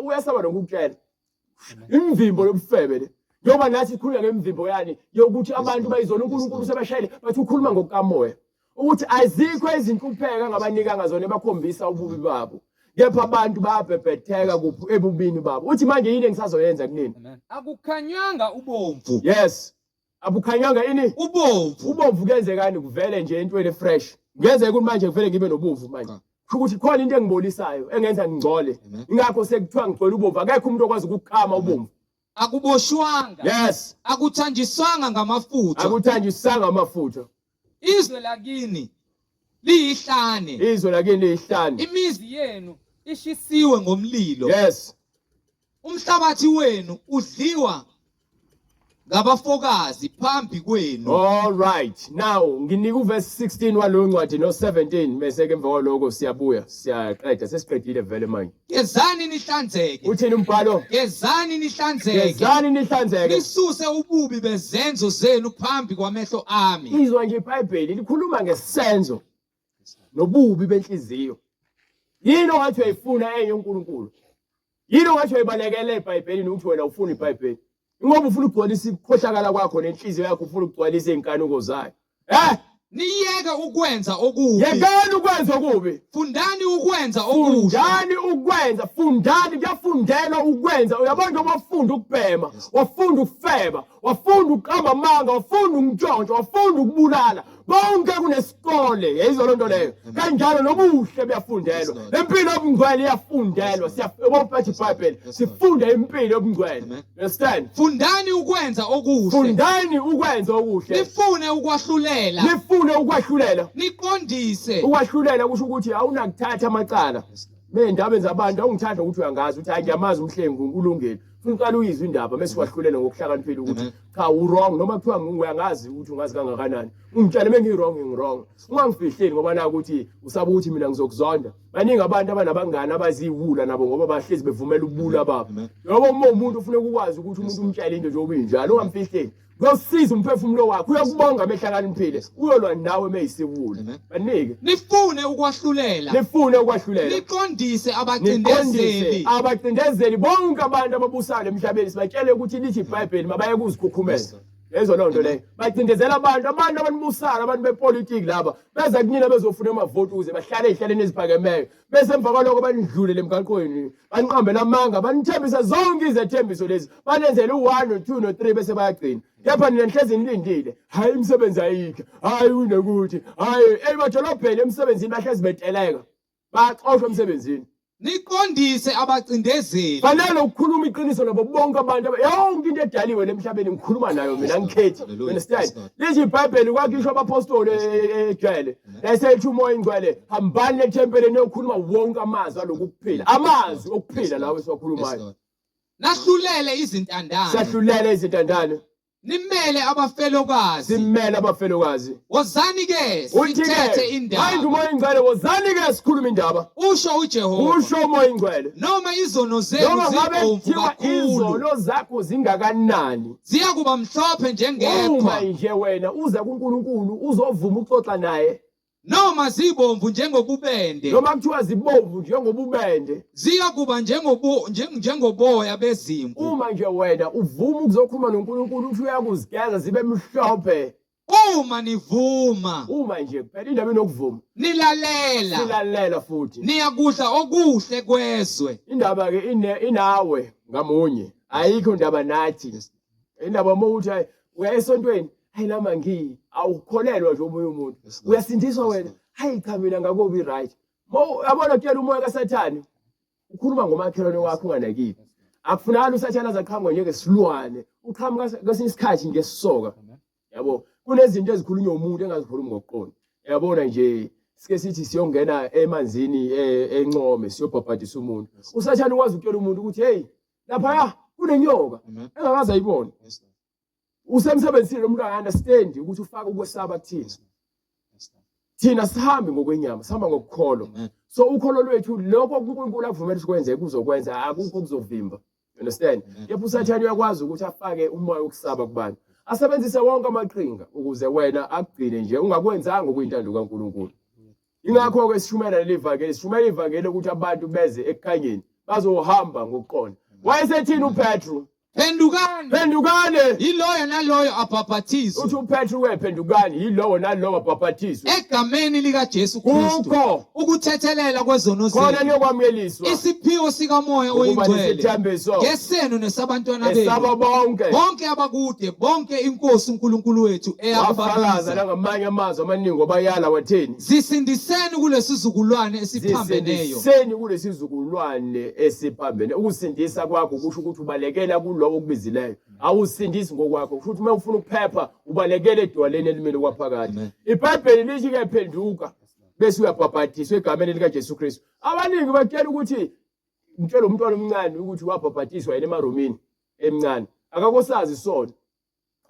uyasaba nokukutshela imvimbo yobufebe le njengoba nathi ikhuluma ngemvimbo yani yokuthi abantu bayizona uNkulunkulu sebashayile bathi ukhuluma ngokukamoya ukuthi azikho izinhlupheka ngabanikanga zona bakhombisa ububi babo kepha abantu bayabhebhetheka kuphi ebubini babo uthi manje yini engisazoyenza kunini akukhanywanga ubomvu yes abukhanyanga ini ubomvu kenzekani kuvele nje entweni fresh ngeze ukuthi manje kuvele ngibe nobomvu manje ukuthi khona into engibolisayo engenza ngingcole ingakho sekuthiwa ngicela ubomvu akekho umuntu okwazi ukukhama ubomvu akuboshwanga yes akuthanjiswanga ngamafutha izwe lakini liyihlane imizi yenu ishisiwe ngomlilo yes umhlabathi wenu udliwa ngabafokazi phambi kwenu all right now nginika uverse 16 walo ncwadi no 17 bese ke emva kwaloko siyaqeda sesiqedile vele manje gezani nihlanzeke uthini umbhalo gezani nihlanzeke nisuse ububi bezenzo zenu phambi kwamehlo ami izwa nje iBhayibheli likhuluma ngesenzo nobubi benhliziyo yini ongathi uyayifuna enye uNkulunkulu yini ongathi uyayibalekela eBhayibhelini ukuthi wena ufuna iBhayibheli ngoba ufuna ukugcwalisa ikhohlakala kwakho nenhliziyo yakho ufuna ukugcwalisa inkanuko zayo niyeke ukwenza okubi yekani ukwenza okubi fundani ukwenza okuhle fundani kuyafundelwa ukwenza uyabona wafunda ukubhema wafunda ukufeba wafunda ukuqamba amanga wafunda ukutshontsha wafunda ukubulala bonke kunesikole yayizona lonto leyo kanjalo nobuhle buyafundelwa impilo yobungcwele iyafundelwa siyabopha iBhayibheli sifunda impilo yobungcwele understand fundani ukwenza okuhle nifune ukwahlulela niqondise ukwahlulela kusho ukuthi awunakuthatha amacala mendaba zabantu awungithanda ukuthi uyangazi ukuthi ngiyamazi umhlengi uNkulunkulu ufuna uqala uyizwe indaba bese wahlulela ngokuhlakaniphile ukuthi cha u-wrong noma kuthiwa uyangazi ukuthi ungazi kangakanani ungitshela mengi-wrong ngi-wrong ungangifihleli ngoba naku ukuthi usaba ukuthi mina ngizokuzonda baningi abantu abanabangane abaziyiwula nabo ngoba bahlezi bevumela ubula babo ngoba uma umuntu ufuna ukwazi ukuthi umuntu umtshele into njengoba injalo ungamfihleli kuyosiza umphefumulo wakho uyakubonga amehlakaniphile uyolwa nawe meyisiwula banike nifune ukwahlulela niqondise abacindezeli bonke abantu ababusayo emhlabeni sibatshele ukuthi lithi iBhayibheli mabaye kuzikhukhumeza lezo lonto leyo bacindezela abantu abanibusala abantu bepolitiki laba beza kunina bezofuna amavoti ukuze bahlale ehlaleni eziphakemeyo bese emva kwaloko banidlulele emgaqweni baniqambela amanga banithembisa zonke izethembiso lezi banenzela u1 no2 no3 bese bayagcina kepha nina nihlezi nilindile hayi imisebenzi ayikho hayi unekuthi hayi emadolobheni emsebenzini bahlezi beteleka baxoshwa emsebenzini niqondise abacindezeli fanele ukukhuluma iqiniso nabo bonke abantu yonke into edaliwe emhlabeni ngikhuluma nayo mina ngikhethi understand lithi iBhayibheli kwakhisho abapostoli ejele lasethi umoya ingcwele hambani ethempelini yokukhuluma wonke amazwi aloku kuphila amazwi okuphila lawo esiwakhulumayo nahlulele izintandane nimele abafelokazi wozani ke sithethe indaba manje umoya ingcwele wozani ke sikhuluma indaba usho uJehova usho umoya ingcwele noma izono zenu zibomvu kakhulu izono zakho zingakanani ziya kuba mhlophe njengeqhwa uma nje wena uza kuNkulunkulu uzovuma ukuxoxa naye noma zibomvu njengobubende noma kuthiwa zibomvu njengobubende ziya kuba njengoboya bezimvu uma nje wena uvuma ukuzokhuluma noNkulunkulu uthi uyakuzigeza zibe mhlophe uma nje phela indaba enokuvuma silalela futhi niyakudla okuhle kwezwe indaba ke inawe ngamunye ayikho indaba nathi indaba ukuthi uya esontweni hayi lama awukholelwa nje omunye umuntu uyasindiswa wena hayi cha mina ngakubi right yabona kuyela umoya kaSathane ukhuluma ngomakhelwane wakho unganakile akufunakala uSathane azaqhamuka njengesilwane uqhamuka kwesinye isikhathi ngesisoka yabo kunezinto ezikhulunywa umuntu engazikhulumi ngokuqonda yabona nje sike sithi siyongena emanzini encome siyobhabhadisa umuntu. Usathane ukwazi ukutshela umuntu ukuthi hey lapha kunenyoka engakaze ayibone. Usemsebenzini umuntu understand ukuthi ufaka ukwesaba kuthina. Thina sihambe ngokwenyama, sihamba ngokukholwa. So ukholo lwethu lokho uNkulunkulu akuvumela sikwenze kuzokwenza akukho kuzovimba. You understand? Yepho usathane uyakwazi ukuthi afake umoya wokusaba kubantu. Asebenzise wonke amaqhinga ukuze wena akugcine nje ungakwenzanga okuyintando kaNkulunkulu. Ingakho ke sishumela leli ivangeli ukuthi abantu beze ekukhanyeni bazohamba ngokuqonda. Wayesethini uPetru? Phendukane. Yiloyo naloyo abhabhathizwe. Uthi uPetru wephendukane yilowo nalowo abhabhathizwe. Egameni likaJesu Kristu. Ukuthethelela kwezono zethu. Khona niyokwamukeliswa. Isiphiwo sikamoya oyingcwele. Ngesenu nesabantwana benu. Esaba bonke. Bonke abakude, bonke inkosi uNkulunkulu wethu eyabafakaza nangamanye amazwi amaningi obayala watheni. Zisindiseni kulesizukulwane esiphambeneyo. Zisindiseni kulesizukulwane esiphambeneyo. Ukusindisa kwakho kusho ukuthi ubalekela kulo okubizileyo awusindisi ngokwakho futhi uma ufuna ukuphepha ubalekele edwaleni elimele kwaphakade. iBhayibheli lithi ke phenduka bese uyabhabhatiswa egameni likaJesu Kristu. Abaningi batshela ukuthi ngitshela umntwana omncane ukuthi wabhabhatiswa yena emaromini emncane akakosazi isona.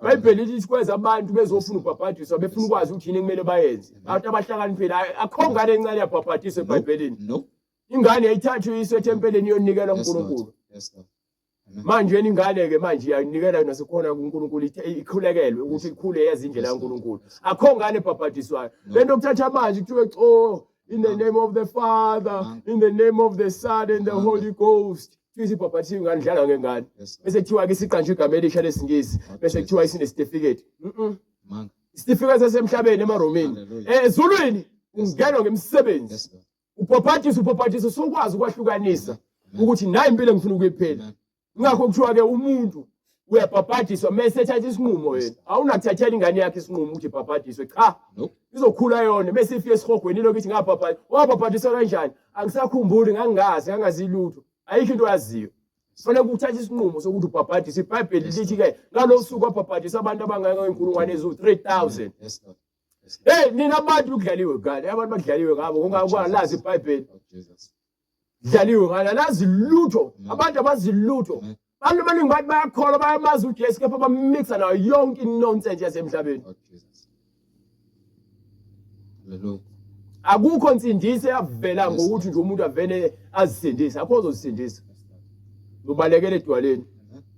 iBhayibheli lithi kwenza abantu bezofuna ukubhabhatiswa befuna ukwazi ukuthi yini kumele bayenze. Abantu abahlakaniphile akho ngane encane yabhabhatiswa eBhayibhelini. Ingane yayithathwa iswe etempeleni yonikelwa uNkulunkulu. Manje ingane ke manje iyanikela nasekhona kuNkulunkulu ikhulekelwe ukuthi ikhule yazi indlela kaNkulunkulu. Akho ngane ebhabhatiswayo. Lento okuthatha manje kuthiwe in the name of the Father, in the name of the Son and the Holy Ghost. Isibhabhathiso ingane idlala ngengane. Bese kuthiwa ke siqanjwe igama elisha leSingisi bese kuthiwa isine certificate. Certificate sasemhlabeni emaromini. Ezulwini ungenwa ngemsebenzi. Ubhabhathiso sokwazi ukwahlukanisa ukuthi nayi impilo engifuna ukuyiphela. Ngakho kuthiwa ke umuntu uyabhabhadiswa mase ethatha isinqumo yena. Awunakuthathela ingane yakhe isinqumo ukuthi ibhabhadiswe cha. Izokhula yona bese ifike esihogweni lokuthi ngabhabhadiswa. Wabhabhadiswa kanjani? Angisakhumbuli ngangazi lutho. Ayikho into yaziyo. Kufanele ukuthatha isinqumo sokuthi ubhabhadiswe. iBhayibheli lithi ke ngalo suku wabhabhadiswa abantu abangaka inkulungwane eziwu-3000. Hey nina abantu ukudlaliwe ngane. Abantu bakudlaliwe ngabo ngokungalazi iBhayibheli. Dlaliwe ngala lazi lutho abantu abazilutho abantu abaningi bathi bayakholwa bayamazi uJesu kepha bamixa nayo yonke inonsense yasemhlabeni. Hallelujah. Akukho insindiso yavela ngokuthi nje umuntu avele azisindise akho ozosindisa. Ubalekele edwaleni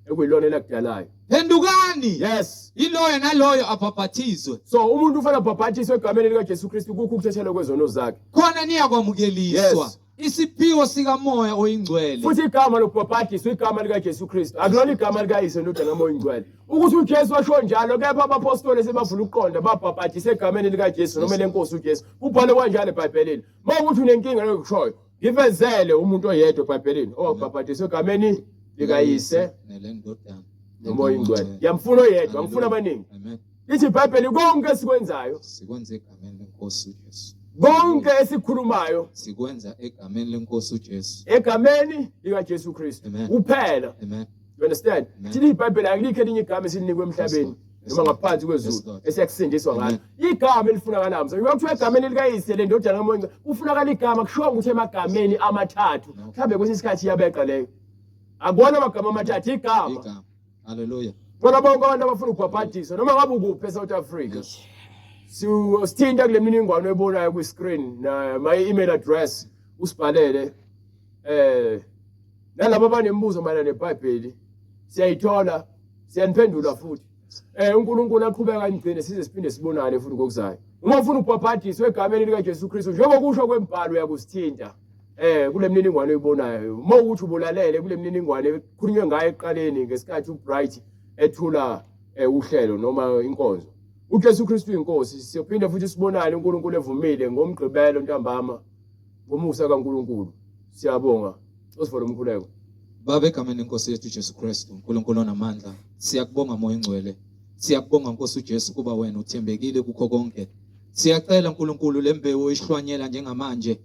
ekuyilona lakudalayo. Phendukani. Yes. Yiloyo naloyo abhabhathizwe. So umuntu ufana ubhabhathiswe egameni likaJesu Kristu kukho ukuthethelwa kwezono zakhe. Khona niyakwamukeliswa. Isiphiwo sikamoya oyingcwele. Futhi igama lokubhabhatiswa igama likaJesu Kristu. Akulona igama likaYise ndodana kaMoya oyingcwele. Ukuthi uJesu washo njalo kepha abapostoli sebavula ukuqonda babhabhatisa egameni likaJesu noma lenkosi uJesu. Kubhalwe kanjalo eBhayibhelini. Mawukuthi unenkinga yokushoyo, ngivezele umuntu oyedwa eBhayibhelini owabhabhatiswa egameni likaYise nelendodana noMoya oyingcwele. Yamfuna oyedwa, ngifuna abaningi. Amen. Lithi iBhayibheli konke esikwenzayo sikwenza egameni lenkosi uJesu. Konke esikhulumayo sikwenza egameni lenkosi uJesu. Egameni likaJesu Kristu kuphela. Amen. You understand? Thina iBhayibheli alikho elinye igama esinikwe emhlabeni noma ngaphansi kwezulu esiyakusindiswa ngalo. Igama elifunakala namhlanje. Ngiyakuthiwa egameni likaYise lendodana kaMoya kufunakala igama kushiwo ukuthi emagameni amathathu. Mhlawumbe kwesinye isikhathi iyabeqa leyo. Akubona amagama amathathu igama. Hallelujah. Bona bonke abantu abafuna ukubhabhatiswa noma ngabe ukuphi eSouth Africa. Sithinta kule miningwane ebonayo ku screen na my email address usibhalele nalabo abanembuzo mayelana neBhayibheli siyayithola siyaniphendula futhi uNkulunkulu aqhubeka kanigcine size siphinde sibonane futhi ngokuzayo. Uma ufuna ukubhabhatiswa egameni likaJesu Kristu njengoba kusho kwembhalo yakusithinta kule miningwane oyibonayo uma ukuthi ubulalele kule miningwane ekhulunywe ngayo eqaleni ngesikhathi uBright ethula uhlelo noma inkonzo. uJesu Kristu inkosi siyophinda futhi sibonane uNkulunkulu evumile ngomgqibelo ntambama ngomusa kaNkulunkulu. Siyabonga osifolo umkhuleko. Baba egameni lenkosi yethu Jesu Kristu uNkulunkulu onamandla siyakubonga moya engcwele. Siyakubonga Nkosi uJesu kuba wena uthembekile kukho konke. Siyacela uNkulunkulu lembewu oyihlwanyela njengamanje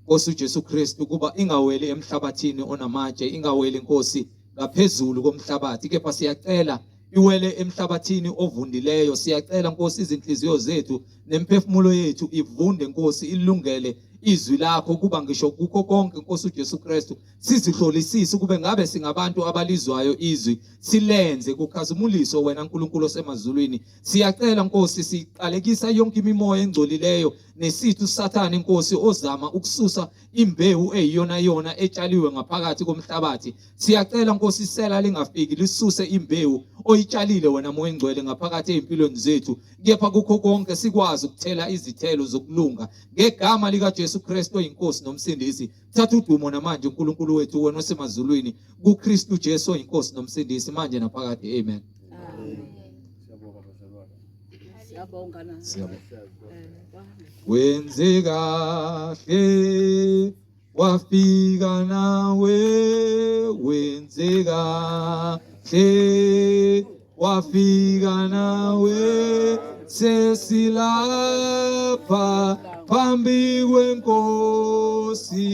Nkosi uJesu Kristu kuba ingaweli emhlabathini onamatshe ingaweli Nkosi ngaphezulu komhlabathi kepha siyacela iwele emhlabathini ovundileyo. Siyacela Nkosi izinhliziyo zethu nemphefumulo yethu ivunde Nkosi, ilungele izwi lakho kuba ngisho kukho konke Nkosi uJesu Kristu sizihlolisise kube ngabe singabantu abalizwayo izwi, silenze kukhazumuliso wena Nkulunkulu osemazulwini. Siyacela Nkosi, siqalekisa yonke imimoya engcolileyo nesithu Sathane Nkosi ozama ukususa imbewu eyiyona yona etshaliwe ngaphakathi komhlabathi. Siyacela Nkosi isela lingafiki lisuse imbewu oyitshalile wena Moya Engcwele ngaphakathi ezimpilweni zethu, kepha kukho konke sikwazi ukuthela izithelo zokulunga ngegama likaJesu Kristu oyinkosi nomsindisi. Thatha udumo namanje uNkulunkulu wethu wena osemazulwini kuKristu Jesu oyinkosi nomsindisi manje naphakade. Amen. Wenze kahle wafika nawe, wenze kahle wafika nawe, sesilapha phambi kweNkosi.